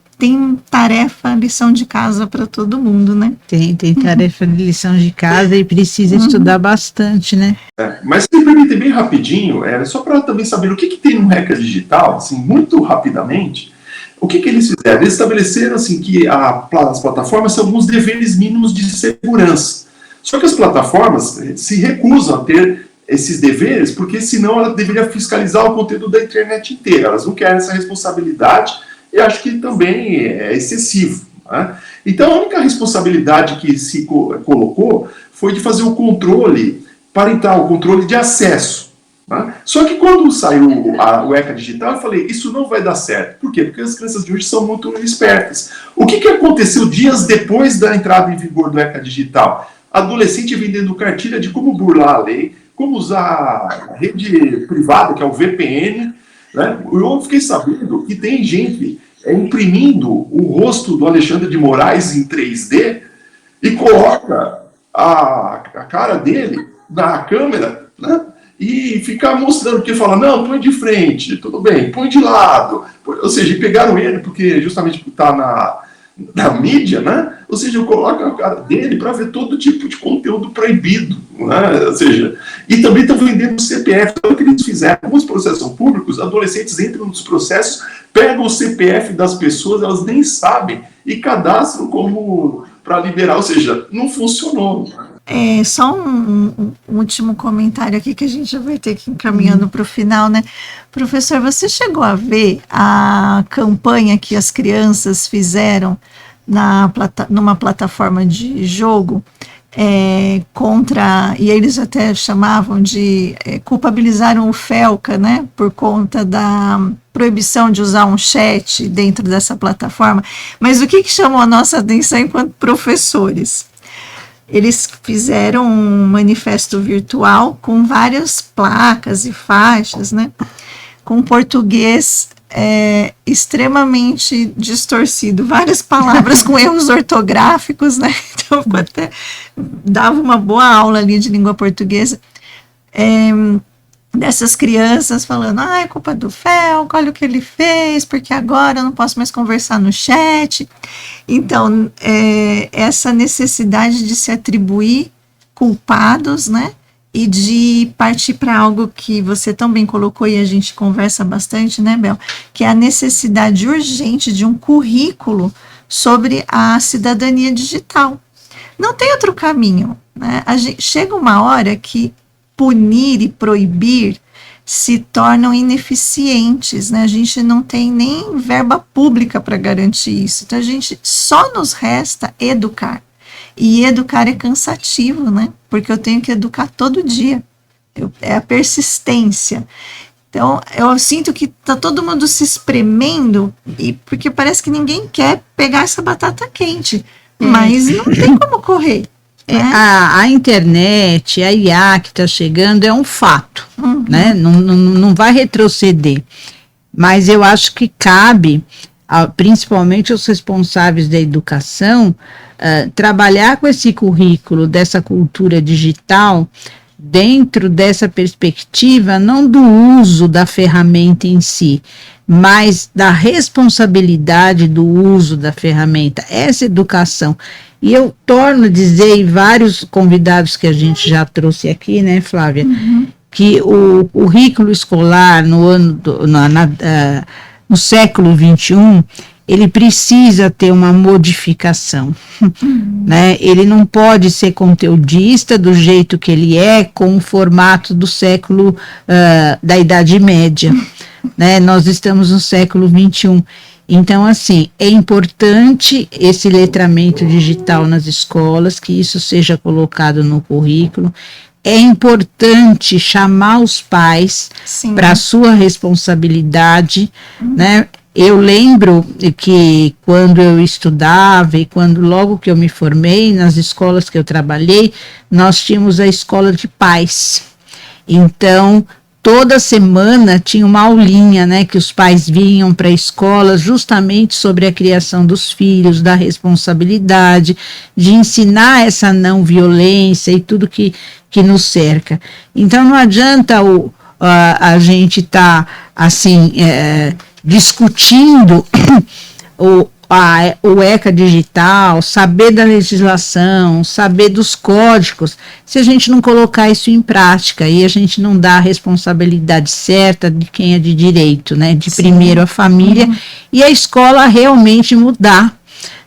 tarefa, lição de casa para todo mundo, né? Tem tarefa de lição de casa e precisa estudar bastante, né? Mas se me permite bem rapidinho, só para também saber o que tem no ECA Digital, assim, muito rapidamente, o que eles fizeram? Eles estabeleceram assim, que as plataformas têm alguns deveres mínimos de segurança. Só que as plataformas se recusam a ter esses deveres, porque senão ela deveria fiscalizar o conteúdo da internet inteira. Elas não querem essa responsabilidade, e acho que também é excessivo, né? Então a única responsabilidade que se colocou foi de fazer o controle parental, o controle de acesso, né? Só que quando saiu o ECA Digital, eu falei, isso não vai dar certo. Por quê? Porque as crianças de hoje são muito espertas. O que aconteceu dias depois da entrada em vigor do ECA Digital? Adolescente vendendo cartilha de como burlar a lei, como usar a rede privada, que é o VPN, né? Eu fiquei sabendo que tem gente imprimindo o rosto do Alexandre de Moraes em 3D e coloca a cara dele na câmera, né? E ficar mostrando, porque fala, não, põe de frente, tudo bem, põe de lado. Ou seja, pegaram ele, porque justamente está na mídia, né? Ou seja, coloca a cara dele para ver todo tipo de conteúdo proibido, né? Ou seja, e também estão vendendo CPF. Então, o que eles fizeram? Alguns processos são públicos, adolescentes entram nos processos, pegam o CPF das pessoas, elas nem sabem, e cadastram como para liberar, ou seja, não funcionou. Só um último comentário aqui que a gente já vai ter que ir encaminhando para o final, né? Professor, você chegou a ver a campanha que as crianças fizeram numa plataforma de jogo contra, e eles até chamavam de, culpabilizaram o Felca, né? Por conta da proibição de usar um chat dentro dessa plataforma. Mas o que chamou a nossa atenção enquanto professores? Eles fizeram um manifesto virtual com várias placas e faixas, né, com português extremamente distorcido, várias palavras com erros ortográficos, né, então até dava uma boa aula ali de língua portuguesa, dessas crianças falando, é culpa do Felca, olha o que ele fez, porque agora eu não posso mais conversar no chat. Então, essa necessidade de se atribuir culpados, né, e de partir para algo que você tão bem colocou e a gente conversa bastante, né, Bel, que é a necessidade urgente de um currículo sobre a cidadania digital. Não tem outro caminho, né? Chega uma hora que punir e proibir se tornam ineficientes, né? A gente não tem nem verba pública para garantir isso. Então, a gente só nos resta educar. E educar é cansativo, né? Porque eu tenho que educar todo dia. É a persistência. Então, eu sinto que está todo mundo se espremendo, porque parece que ninguém quer pegar essa batata quente. Mas não tem como correr. A internet, a IA que está chegando é um fato, né? Não vai retroceder, mas eu acho que cabe, principalmente aos responsáveis da educação, trabalhar com esse currículo dessa cultura digital dentro dessa perspectiva, não do uso da ferramenta em si, mas da responsabilidade do uso da ferramenta, essa educação. E eu torno a dizer, e vários convidados que a gente já trouxe aqui, né, Flávia, que o currículo escolar no século XXI, ele precisa ter uma modificação, né? Ele não pode ser conteudista do jeito que ele é, com o formato do século da Idade Média, né? Nós estamos no século XXI. Então, assim, é importante esse letramento digital nas escolas, que isso seja colocado no currículo. É importante chamar os pais para a sua responsabilidade, né? Eu lembro que quando eu estudava e logo que eu me formei, nas escolas que eu trabalhei, nós tínhamos a escola de pais. Então, toda semana tinha uma aulinha, né, que os pais vinham para a escola justamente sobre a criação dos filhos, da responsabilidade, de ensinar essa não violência e tudo que nos cerca. Então não adianta a gente estar assim discutindo o ECA digital, saber da legislação, saber dos códigos, se a gente não colocar isso em prática e a gente não dá a responsabilidade certa de quem é de direito, né? De primeiro a família e a escola realmente mudar,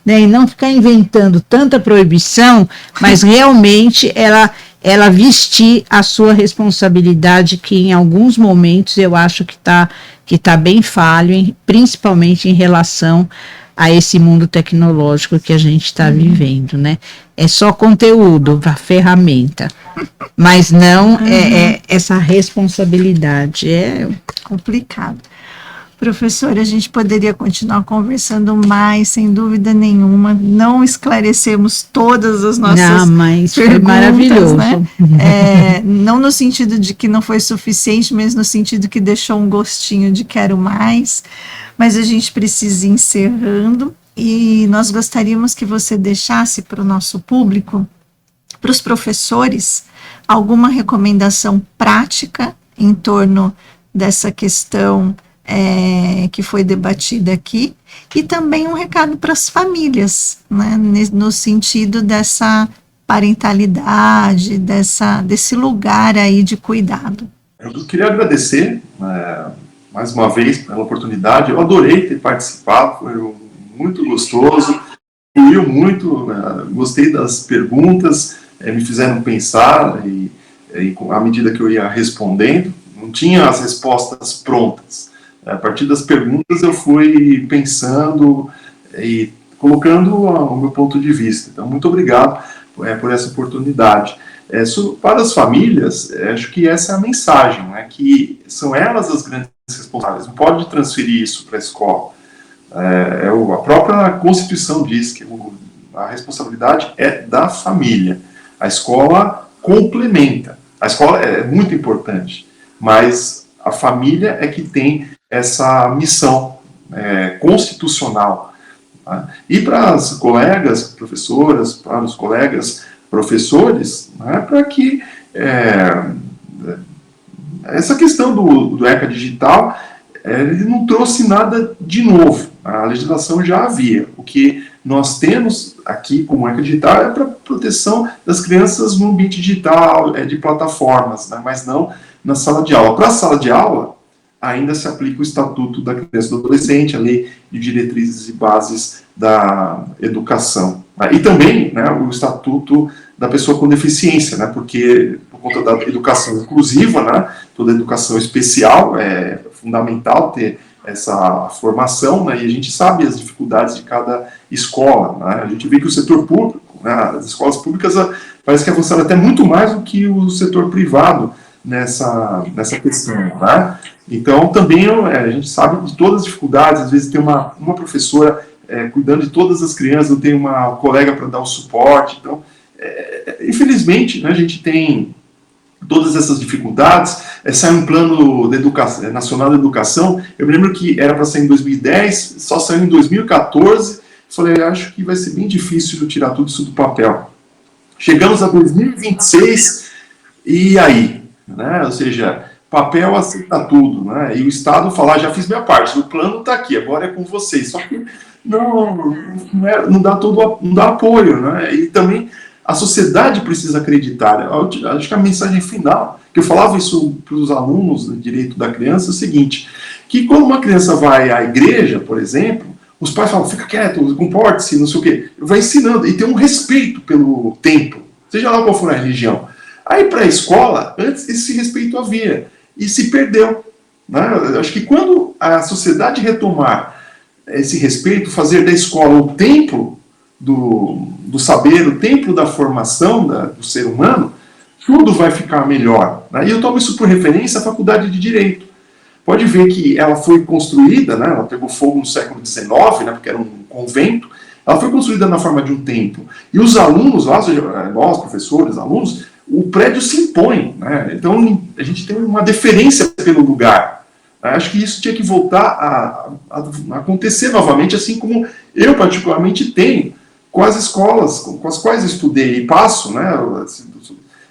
né? E não ficar inventando tanta proibição, mas realmente ela vestir a sua responsabilidade, que em alguns momentos eu acho que tá bem falho, principalmente em relação a esse mundo tecnológico que a gente está vivendo, né? É só conteúdo, a ferramenta, mas não essa responsabilidade. É complicado. Professora, a gente poderia continuar conversando mais, sem dúvida nenhuma. Não esclarecemos todas as nossas mas perguntas, foi maravilhoso. Né? Não no sentido de que não foi suficiente, mas no sentido que deixou um gostinho de quero mais. Mas a gente precisa ir encerrando e nós gostaríamos que você deixasse para o nosso público, para os professores, alguma recomendação prática em torno dessa questão que foi debatida aqui, e também um recado para as famílias, né, no sentido dessa parentalidade, desse lugar aí de cuidado. Eu queria agradecer mais uma vez pela oportunidade. Eu adorei ter participado, foi muito gostoso, fluiu muito, gostei das perguntas, me fizeram pensar e à medida que eu ia respondendo, não tinha as respostas prontas. A partir das perguntas eu fui pensando e colocando o meu ponto de vista. Então, muito obrigado por essa oportunidade. Para as famílias, acho que essa é a mensagem, né, que são elas as grandes responsáveis, não pode transferir isso para a escola. A própria Constituição diz que a responsabilidade é da família. A escola complementa. A escola é muito importante, mas a família é que tem essa missão constitucional. Tá? E para as colegas professoras, para os colegas professores, né, para que essa questão do ECA digital, ele não trouxe nada de novo. A legislação já havia. O que nós temos aqui como ECA digital é para proteção das crianças no ambiente digital, de plataformas, né, mas não na sala de aula. Para a sala de aula, ainda se aplica o Estatuto da Criança e do Adolescente, a Lei de Diretrizes e Bases da Educação. E também, né, o Estatuto da Pessoa com Deficiência, né, porque por conta da educação inclusiva, né, toda educação especial, é fundamental ter essa formação, né, e a gente sabe as dificuldades de cada escola. Né, a gente vê que o setor público, né, as escolas públicas, parece que avançaram até muito mais do que o setor privado nessa questão. Né? Então, também a gente sabe de todas as dificuldades, às vezes tem uma professora cuidando de todas as crianças, eu tenho uma colega para dar o suporte, então, infelizmente, né, a gente tem todas essas dificuldades. Saiu um plano nacional da educação, eu me lembro que era para sair em 2010, só saiu em 2014, falei, acho que vai ser bem difícil eu tirar tudo isso do papel. Chegamos a 2026, e aí? Né? Ou seja, papel aceita tudo, né? E o Estado fala, já fiz minha parte, o plano está aqui, agora é com vocês. Só que não dá apoio, né? E também a sociedade precisa acreditar. Acho que a mensagem final, que eu falava isso para os alunos do direito da criança, é o seguinte, que quando uma criança vai à igreja, por exemplo, os pais falam, fica quieto, comporte-se, não sei o quê. Vai ensinando, e tem um respeito pelo templo, seja lá qual for a religião. Aí para a escola, antes esse respeito havia, e se perdeu. Né? Acho que quando a sociedade retomar esse respeito, fazer da escola o templo do saber, o templo da formação do ser humano, tudo vai ficar melhor. Né? E eu tomo isso por referência à Faculdade de Direito. Pode ver que ela foi construída, né? Ela pegou fogo no século XIX, né? Porque era um convento, ela foi construída na forma de um templo. E os alunos lá, seja nós, professores, alunos, o prédio se impõe, né? Então a gente tem uma deferência pelo lugar. Acho que isso tinha que voltar a acontecer novamente, assim como eu particularmente tenho com as escolas com as quais eu estudei e passo, né?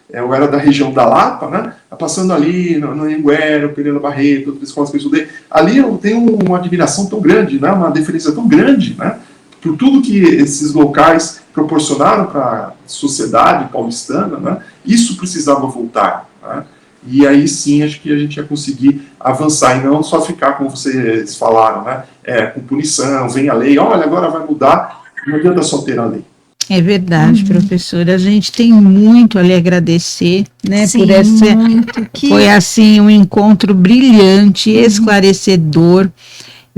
Eu era da região da Lapa, né? Passando ali no Anhanguera, Pereira Barreto, outras escolas que eu estudei, ali eu tenho uma admiração tão grande, né? Uma deferência tão grande, né? Por tudo que esses locais proporcionaram para a sociedade paulistana, né? Isso precisava voltar, né? E aí sim, acho que a gente ia conseguir avançar, e não só ficar, como vocês falaram, né? Com punição, vem a lei, olha, agora vai mudar, não adianta só ter a lei. É verdade, professora. A gente tem muito a lhe agradecer, né? Sim, por essa. muito. Foi assim um encontro brilhante, esclarecedor.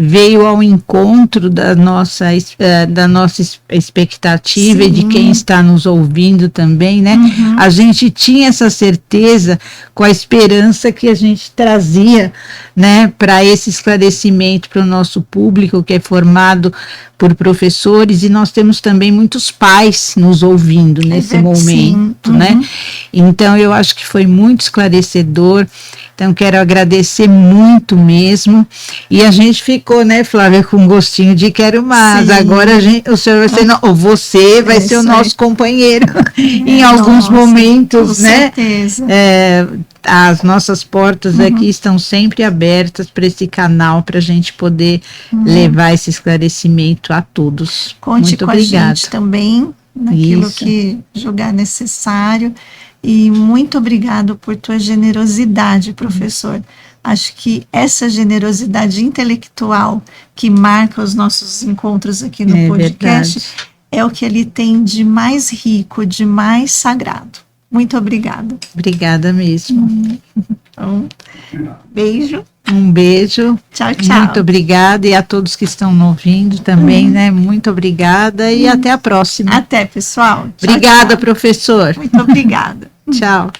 Veio ao encontro da nossa expectativa e de quem está nos ouvindo também, né? A gente tinha essa certeza com a esperança que a gente trazia, né, para esse esclarecimento para o nosso público, que é formado por professores, e nós temos também muitos pais nos ouvindo nesse momento, né? Então, eu acho que foi muito esclarecedor. Então, quero agradecer muito mesmo. E a gente ficou, né, Flávia, com gostinho de quero mais. Sim. Agora o senhor vai ser, você vai ser o nosso companheiro em alguns momentos, com né? Certeza. As nossas portas aqui estão sempre abertas para esse canal, para a gente poder levar esse esclarecimento a todos. Conte muito com obrigada. A gente também, naquilo que julgar necessário. E muito obrigado por tua generosidade, professor. Acho que essa generosidade intelectual que marca os nossos encontros aqui no podcast é o que ele tem de mais rico, de mais sagrado. Muito obrigada. Obrigada mesmo. Beijo. Um beijo. Tchau, tchau. Muito obrigada, e a todos que estão nos ouvindo também, né? Muito obrigada e até a próxima. Até, pessoal. Obrigada, tchau. professor. Muito obrigada. Tchau.